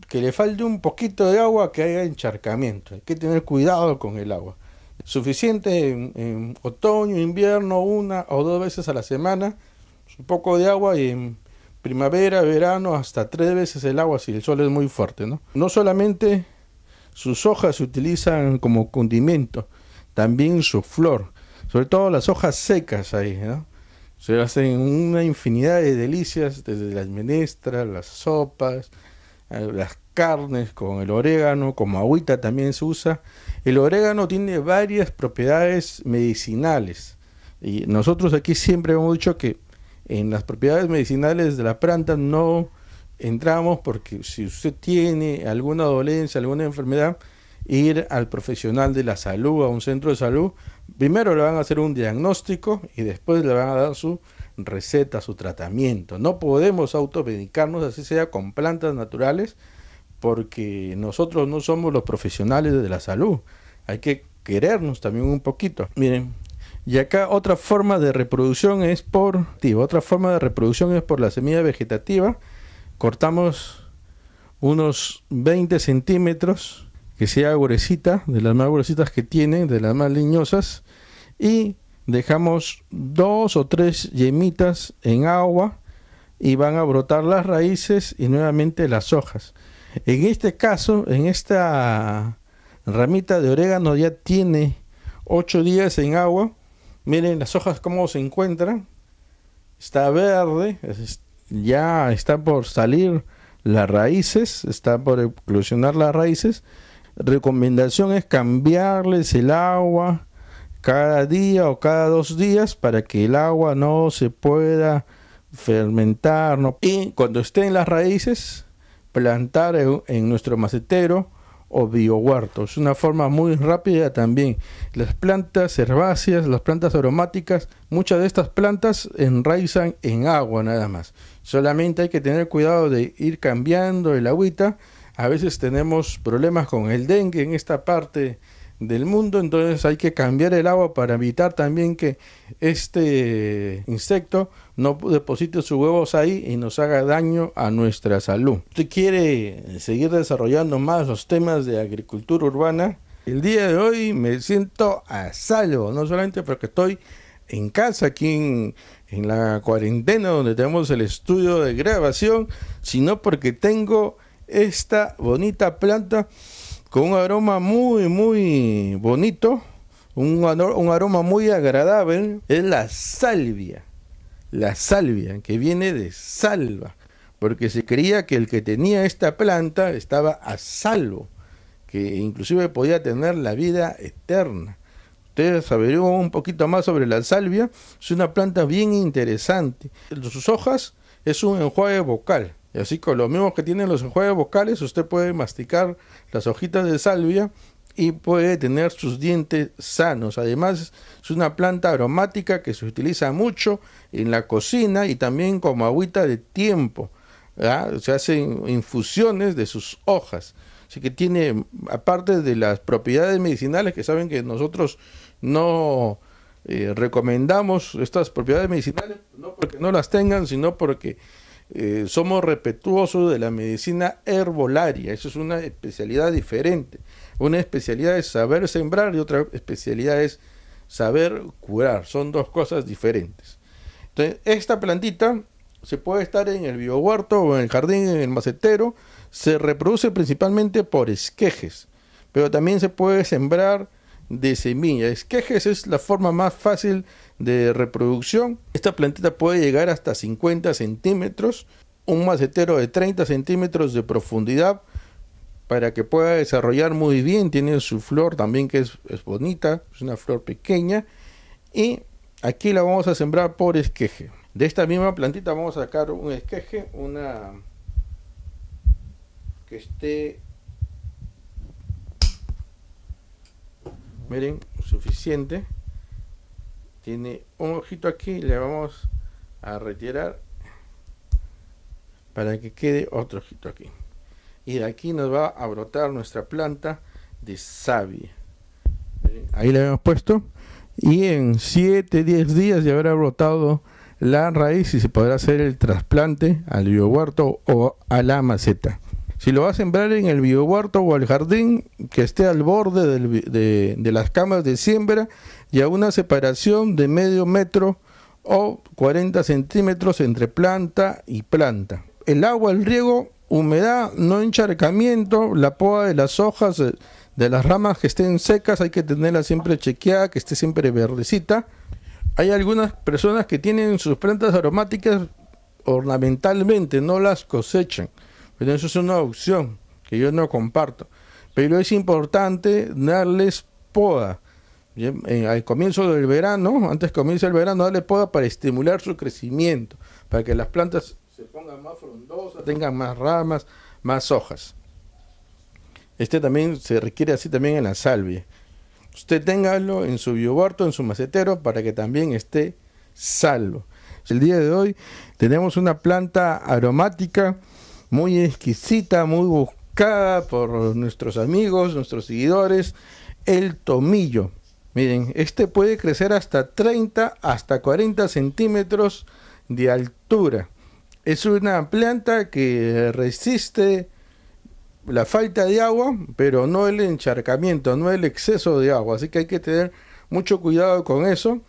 Speaker 1: que le falte un poquito de agua, que haya encharcamiento. Hay que tener cuidado con el agua. Suficiente en otoño, invierno, 1 o 2 veces a la semana, un poco de agua, y en primavera, verano, hasta 3 veces el agua si el sol es muy fuerte, ¿no? No solamente sus hojas se utilizan como condimento, también su flor, sobre todo las hojas secas ahí, ¿no? Se hacen una infinidad de delicias, desde las menestras, las sopas, las carnes con el orégano, como agüita también se usa. El orégano tiene varias propiedades medicinales, y nosotros aquí siempre hemos dicho que en las propiedades medicinales de la planta no entramos, porque si usted tiene alguna dolencia, alguna enfermedad, ir al profesional de la salud, a un centro de salud. Primero le van a hacer un diagnóstico y después le van a dar su receta, su tratamiento. No podemos automedicarnos, así sea con plantas naturales, porque nosotros no somos los profesionales de la salud. Hay que querernos también un poquito. Miren, y acá otra forma de reproducción es por la semilla vegetativa. Cortamos unos 20 centímetros, que sea gruesita, de las más gruesitas que tienen, de las más leñosas, y dejamos 2 o 3 yemitas en agua, y van a brotar las raíces y nuevamente las hojas. En este caso, en esta ramita de orégano ya tiene 8 días en agua. Miren las hojas cómo se encuentran. Está verde, ya está por salir las raíces, está por eclosionar las raíces. Recomendación es cambiarles el agua cada día o cada 2 días, para que el agua no se pueda fermentar, ¿no? Y cuando estén las raíces, plantar en nuestro macetero o biohuerto. Es una forma muy rápida también. Las plantas herbáceas, las plantas aromáticas, muchas de estas plantas enraizan en agua nada más. Solamente hay que tener cuidado de ir cambiando el agüita. A veces tenemos problemas con el dengue en esta parte del mundo, entonces hay que cambiar el agua para evitar también que este insecto no deposite sus huevos ahí y nos haga daño a nuestra salud. ¿Usted quiere seguir desarrollando más los temas de agricultura urbana? El día de hoy me siento a salvo, no solamente porque estoy en casa aquí en la cuarentena, donde tenemos el estudio de grabación, sino porque tengo esta bonita planta con un aroma muy bonito, un aroma muy agradable. Es la salvia que viene de salva, porque se creía que el que tenía esta planta estaba a salvo, que inclusive podía tener la vida eterna. Ustedes averiguan un poquito más sobre la salvia. Es una planta bien interesante. Sus hojas es un enjuague bucal. Y así, con lo mismo que tienen los enjuagues vocales, usted puede masticar las hojitas de salvia y puede tener sus dientes sanos. Además, es una planta aromática que se utiliza mucho en la cocina y también como agüita de tiempo, ¿verdad? Se hacen infusiones de sus hojas. Así que tiene, aparte de las propiedades medicinales, que saben que nosotros no recomendamos estas propiedades medicinales, no porque no las tengan, sino porque somos respetuosos de la medicina herbolaria. Eso es una especialidad diferente. Una especialidad es saber sembrar y otra especialidad es saber curar. Son 2 cosas diferentes. Entonces, esta plantita se puede estar en el biohuerto o en el jardín, en el macetero. Se reproduce principalmente por esquejes, pero también se puede sembrar de semilla. Esquejes es la forma más fácil de reproducción. Esta plantita puede llegar hasta 50 centímetros, un macetero de 30 centímetros de profundidad para que pueda desarrollar muy bien. Tiene su flor también que es bonita, es una flor pequeña, y aquí la vamos a sembrar por esqueje. De esta misma plantita vamos a sacar un esqueje, una que esté, miren, suficiente. Tiene un ojito aquí, le vamos a retirar para que quede otro ojito aquí. Y de aquí nos va a brotar nuestra planta de savia. Ahí la hemos puesto. Y en 7-10 días ya habrá brotado la raíz y se podrá hacer el trasplante al biohuerto o a la maceta. Si lo va a sembrar en el biohuerto o al jardín que esté al borde de las camas de siembra, y a una separación de medio metro o 40 centímetros entre planta y planta. El agua, el riego, humedad, no encharcamiento, la poda de las hojas, de las ramas que estén secas, hay que tenerla siempre chequeada, que esté siempre verdecita. Hay algunas personas que tienen sus plantas aromáticas ornamentalmente, no las cosechan, pero eso es una opción que yo no comparto. Pero es importante darles poda. Al comienzo del verano, antes que comience el verano, darle poda para estimular su crecimiento, para que las plantas se pongan más frondosas, tengan más ramas, más hojas. Este también se requiere así también en la salvia. Usted téngalo en su biohuerto, en su macetero, para que también esté salvo. El día de hoy tenemos una planta aromática muy exquisita, muy buscada por nuestros amigos, nuestros seguidores, el tomillo. Miren, este puede crecer hasta 30 hasta 40 centímetros de altura. Es una planta que resiste la falta de agua, pero no el encharcamiento, no el exceso de agua. Así que hay que tener mucho cuidado con eso,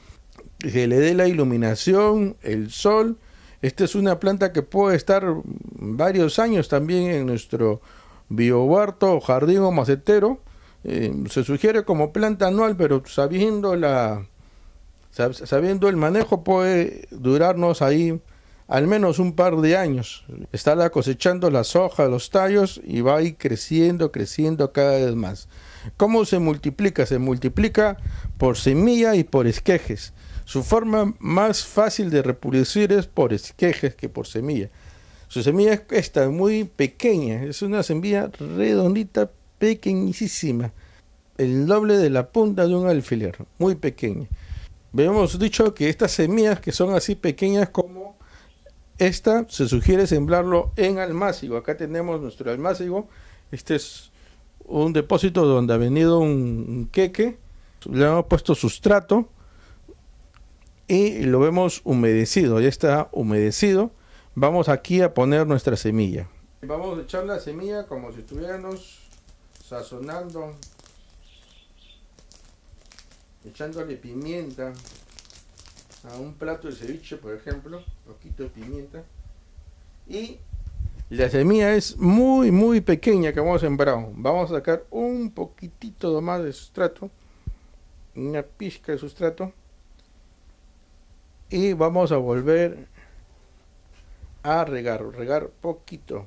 Speaker 1: que le dé la iluminación, el sol. Esta es una planta que puede estar varios años también en nuestro biohuerto, jardín o macetero. Se sugiere como planta anual, pero sabiendo el manejo puede durarnos ahí al menos un par de años. Estará cosechando las hojas, los tallos, y va a ir creciendo cada vez más. ¿Cómo se multiplica? Se multiplica por semilla y por esquejes. Su forma más fácil de reproducir es por esquejes que por semilla. Su semilla es esta, muy pequeña, es una semilla redondita, pequeñísima, el doble de la punta de un alfiler, muy pequeña. Habíamos dicho que estas semillas que son así pequeñas como esta, se sugiere sembrarlo en almácigo. Acá tenemos nuestro almácigo. Este es un depósito donde ha venido un queque, le hemos puesto sustrato y lo vemos humedecido, ya está humedecido. Vamos aquí a poner nuestra semilla. Vamos a echar la semilla como si estuviéramos sazonando, echándole pimienta a un plato de ceviche, por ejemplo, un poquito de pimienta. Y la semilla es muy pequeña que vamos a sembrar. Vamos a sacar un poquitito más de sustrato, una pizca de sustrato, y vamos a volver a regar poquito.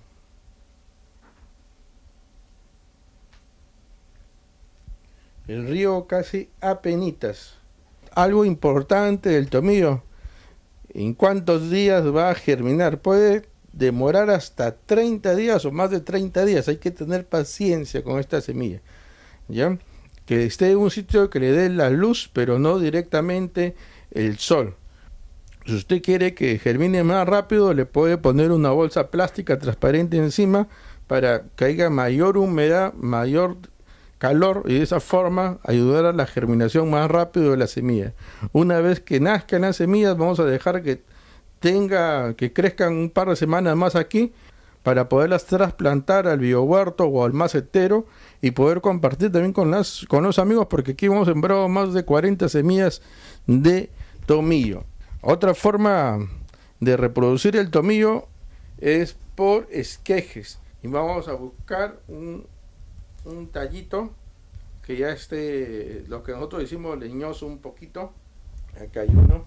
Speaker 1: El riego casi apenitas. Algo importante del tomillo: ¿en cuántos días va a germinar? Puede demorar hasta 30 días o más de 30 días. Hay que tener paciencia con esta semilla, ¿ya? Que esté en un sitio que le dé la luz, pero no directamente el sol. Si usted quiere que germine más rápido, le puede poner una bolsa plástica transparente encima para que haya mayor humedad, mayor calor, y de esa forma ayudar a la germinación más rápido de la semilla. Una vez que nazcan las semillas, vamos a dejar que crezcan un par de semanas más aquí para poderlas trasplantar al biohuerto o al macetero y poder compartir también con los amigos, porque aquí hemos sembrado más de 40 semillas de tomillo. Otra forma de reproducir el tomillo es por esquejes, y vamos a buscar un tallito que ya esté, lo que nosotros decimos leñoso un poquito. Acá hay uno.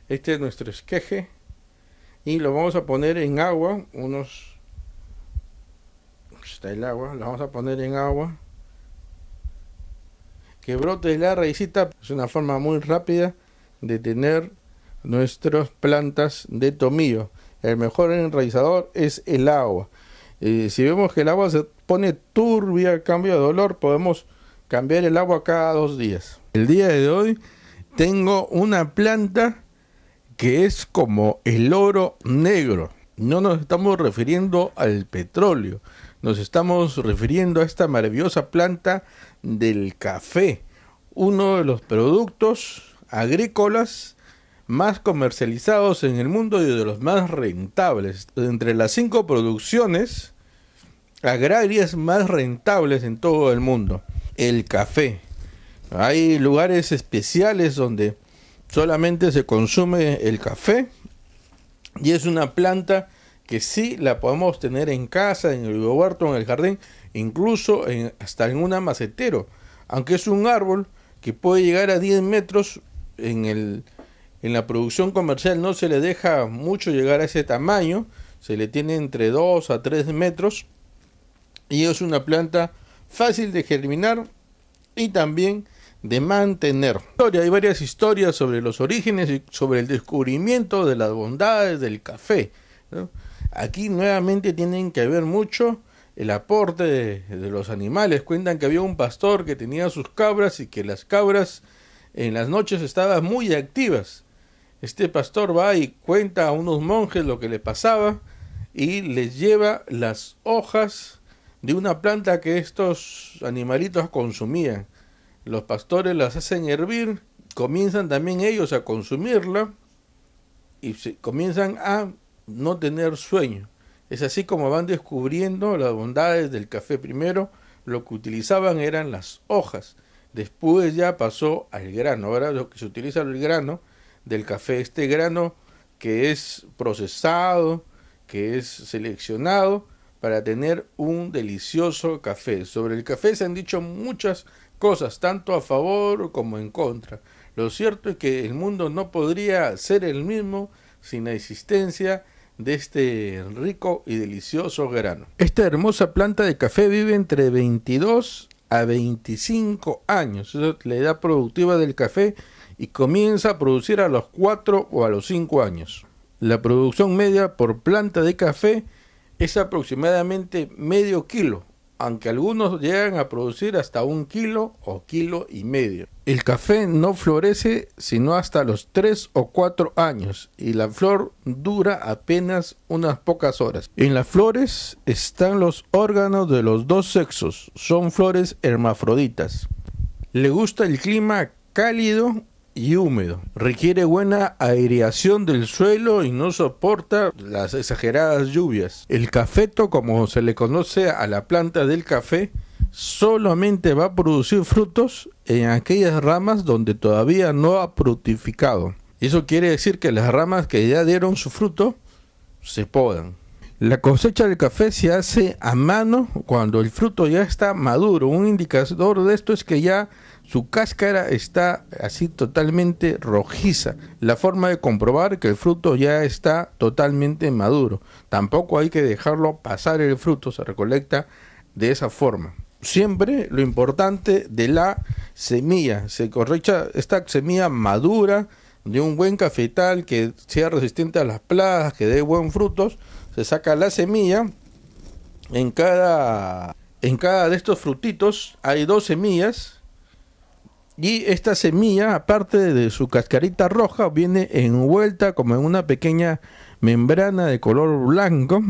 Speaker 1: Este es nuestro esqueje y lo vamos a poner en agua, está el agua, lo vamos a poner en agua, que brote la raicita. Es una forma muy rápida de tener nuestras plantas de tomillo. El mejor enraizador es el agua. Si vemos que el agua se pone turbia, cambio de olor, podemos cambiar el agua cada 2 días. El día de hoy tengo una planta que es como el oro negro. No nos estamos refiriendo al petróleo, nos estamos refiriendo a esta maravillosa planta del café, uno de los productos agrícolas más comercializados en el mundo y de los más rentables. Entre las 5 producciones agrarias más rentables en todo el mundo, el café. Hay lugares especiales donde solamente se consume el café y es una planta que sí la podemos tener en casa, en el huerto, en el jardín, incluso hasta en un macetero, aunque es un árbol que puede llegar a 10 metros. En la producción comercial no se le deja mucho llegar a ese tamaño, se le tiene entre 2 a 3 metros y es una planta fácil de germinar y también de mantener. Hay varias historias sobre los orígenes y sobre el descubrimiento de las bondades del café, ¿no? Aquí nuevamente tienen que ver mucho el aporte de los animales. Cuentan que había un pastor que tenía sus cabras y que las cabras en las noches estaban muy activas. Este pastor va y cuenta a unos monjes lo que le pasaba y les lleva las hojas de una planta que estos animalitos consumían. Los pastores las hacen hervir, comienzan también ellos a consumirla y comienzan a no tener sueño. Es así como van descubriendo las bondades del café. Primero lo que utilizaban eran las hojas, después ya pasó al grano. Ahora lo que se utiliza es el grano del café, este grano que es procesado, que es seleccionado para tener un delicioso café. Sobre el café se han dicho muchas cosas, tanto a favor como en contra. Lo cierto es que el mundo no podría ser el mismo sin la existencia de este rico y delicioso grano. Esta hermosa planta de café vive entre 22 a 25 años, esa es la edad productiva del café, y comienza a producir a los 4 o a los 5 años. La producción media por planta de café es aproximadamente medio kilo, aunque algunos llegan a producir hasta 1 kilo o kilo y medio. El café no florece sino hasta los 3 o 4 años y la flor dura apenas unas pocas horas. En las flores están los órganos de los 2 sexos, son flores hermafroditas. Le gusta el clima cálido y húmedo, requiere buena aireación del suelo y no soporta las exageradas lluvias. El cafeto, como se le conoce a la planta del café, solamente va a producir frutos en aquellas ramas donde todavía no ha fructificado. Eso quiere decir que las ramas que ya dieron su fruto se podan. La cosecha del café se hace a mano cuando el fruto ya está maduro. Un indicador de esto es que ya su cáscara está así totalmente rojiza. La forma de comprobar que el fruto ya está totalmente maduro. Tampoco hay que dejarlo pasar el fruto, se recolecta de esa forma. Siempre lo importante de la semilla, se cosecha esta semilla madura de un buen cafetal que sea resistente a las plagas, que dé buen frutos. Se saca la semilla, en cada de estos frutitos hay 2 semillas y esta semilla, aparte de su cascarita roja, viene envuelta como en una pequeña membrana de color blanco.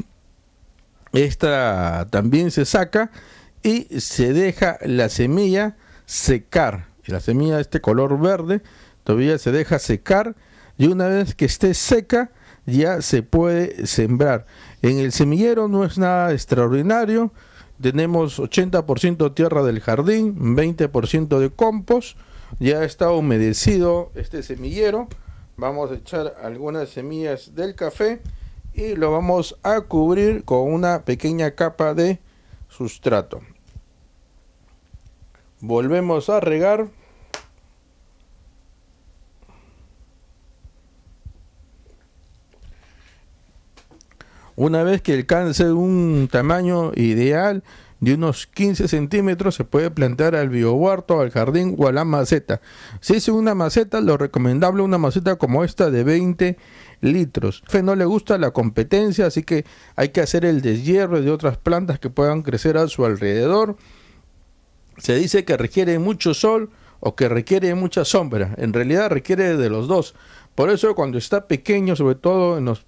Speaker 1: Esta también se saca y se deja la semilla secar. La semilla de este color verde todavía se deja secar y una vez que esté seca ya se puede sembrar. En el semillero no es nada extraordinario. Tenemos 80% tierra del jardín, 20% de compost. Ya está humedecido este semillero. Vamos a echar algunas semillas del café y lo vamos a cubrir con una pequeña capa de sustrato. Volvemos a regar. Una vez que alcance un tamaño ideal de unos 15 centímetros, se puede plantar al biohuerto, al jardín o a la maceta. Si es una maceta, lo recomendable es una maceta como esta de 20 litros. No le gusta la competencia, así que hay que hacer el deshierve de otras plantas que puedan crecer a su alrededor. Se dice que requiere mucho sol o que requiere mucha sombra. En realidad requiere de los dos. Por eso cuando está pequeño, sobre todo en los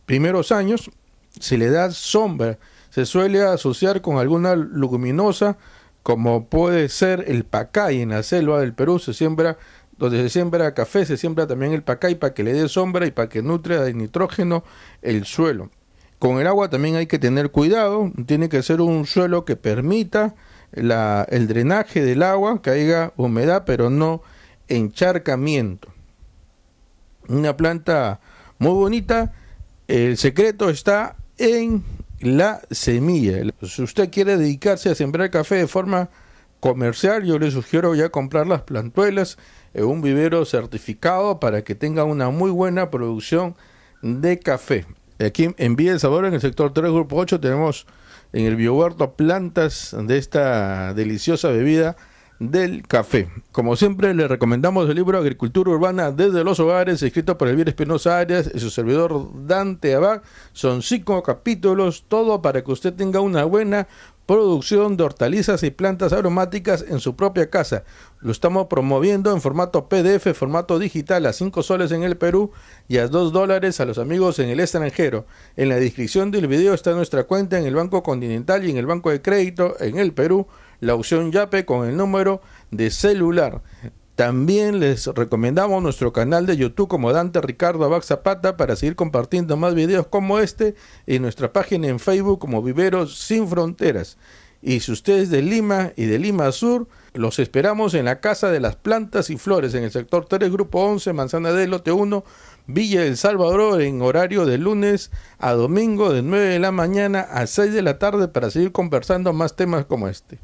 Speaker 1: primeros años, se le da sombra. Se suele asociar con alguna leguminosa, como puede ser el pacay. En la selva del Perú se siembra, donde se siembra café, se siembra también el pacay para que le dé sombra y para que nutre de nitrógeno el suelo. Con el agua también hay que tener cuidado. Tiene que ser un suelo que permita el drenaje del agua, que haya humedad, pero no encharcamiento. Una planta muy bonita. El secreto está en la semilla. Si usted quiere dedicarse a sembrar café de forma comercial, yo le sugiero ya comprar las plantuelas en un vivero certificado para que tenga una muy buena producción de café. Aquí en Villa del Sabor, en el sector 3, grupo 8, tenemos en el biohuerto plantas de esta deliciosa bebida del café. Como siempre, le recomendamos el libro Agricultura Urbana desde los Hogares, escrito por Elvira Espinosa Arias y su servidor Dante Abad. Son 5 capítulos, todo para que usted tenga una buena producción de hortalizas y plantas aromáticas en su propia casa. Lo estamos promoviendo en formato PDF, formato digital, a 5 soles en el Perú y a $2 a los amigos en el extranjero. En la descripción del video está nuestra cuenta en el Banco Continental y en el Banco de Crédito en el Perú, la opción Yape con el número de celular. También les recomendamos nuestro canal de YouTube como Dante Ricardo Abad Zapata para seguir compartiendo más videos como este, y nuestra página en Facebook como Viveros Sin Fronteras. Y si usted es de Lima y de Lima Sur, los esperamos en la Casa de las Plantas y Flores en el sector 3, grupo 11, Manzana del Lote 1, Villa El Salvador, en horario de lunes a domingo de 9 de la mañana a 6 de la tarde para seguir conversando más temas como este.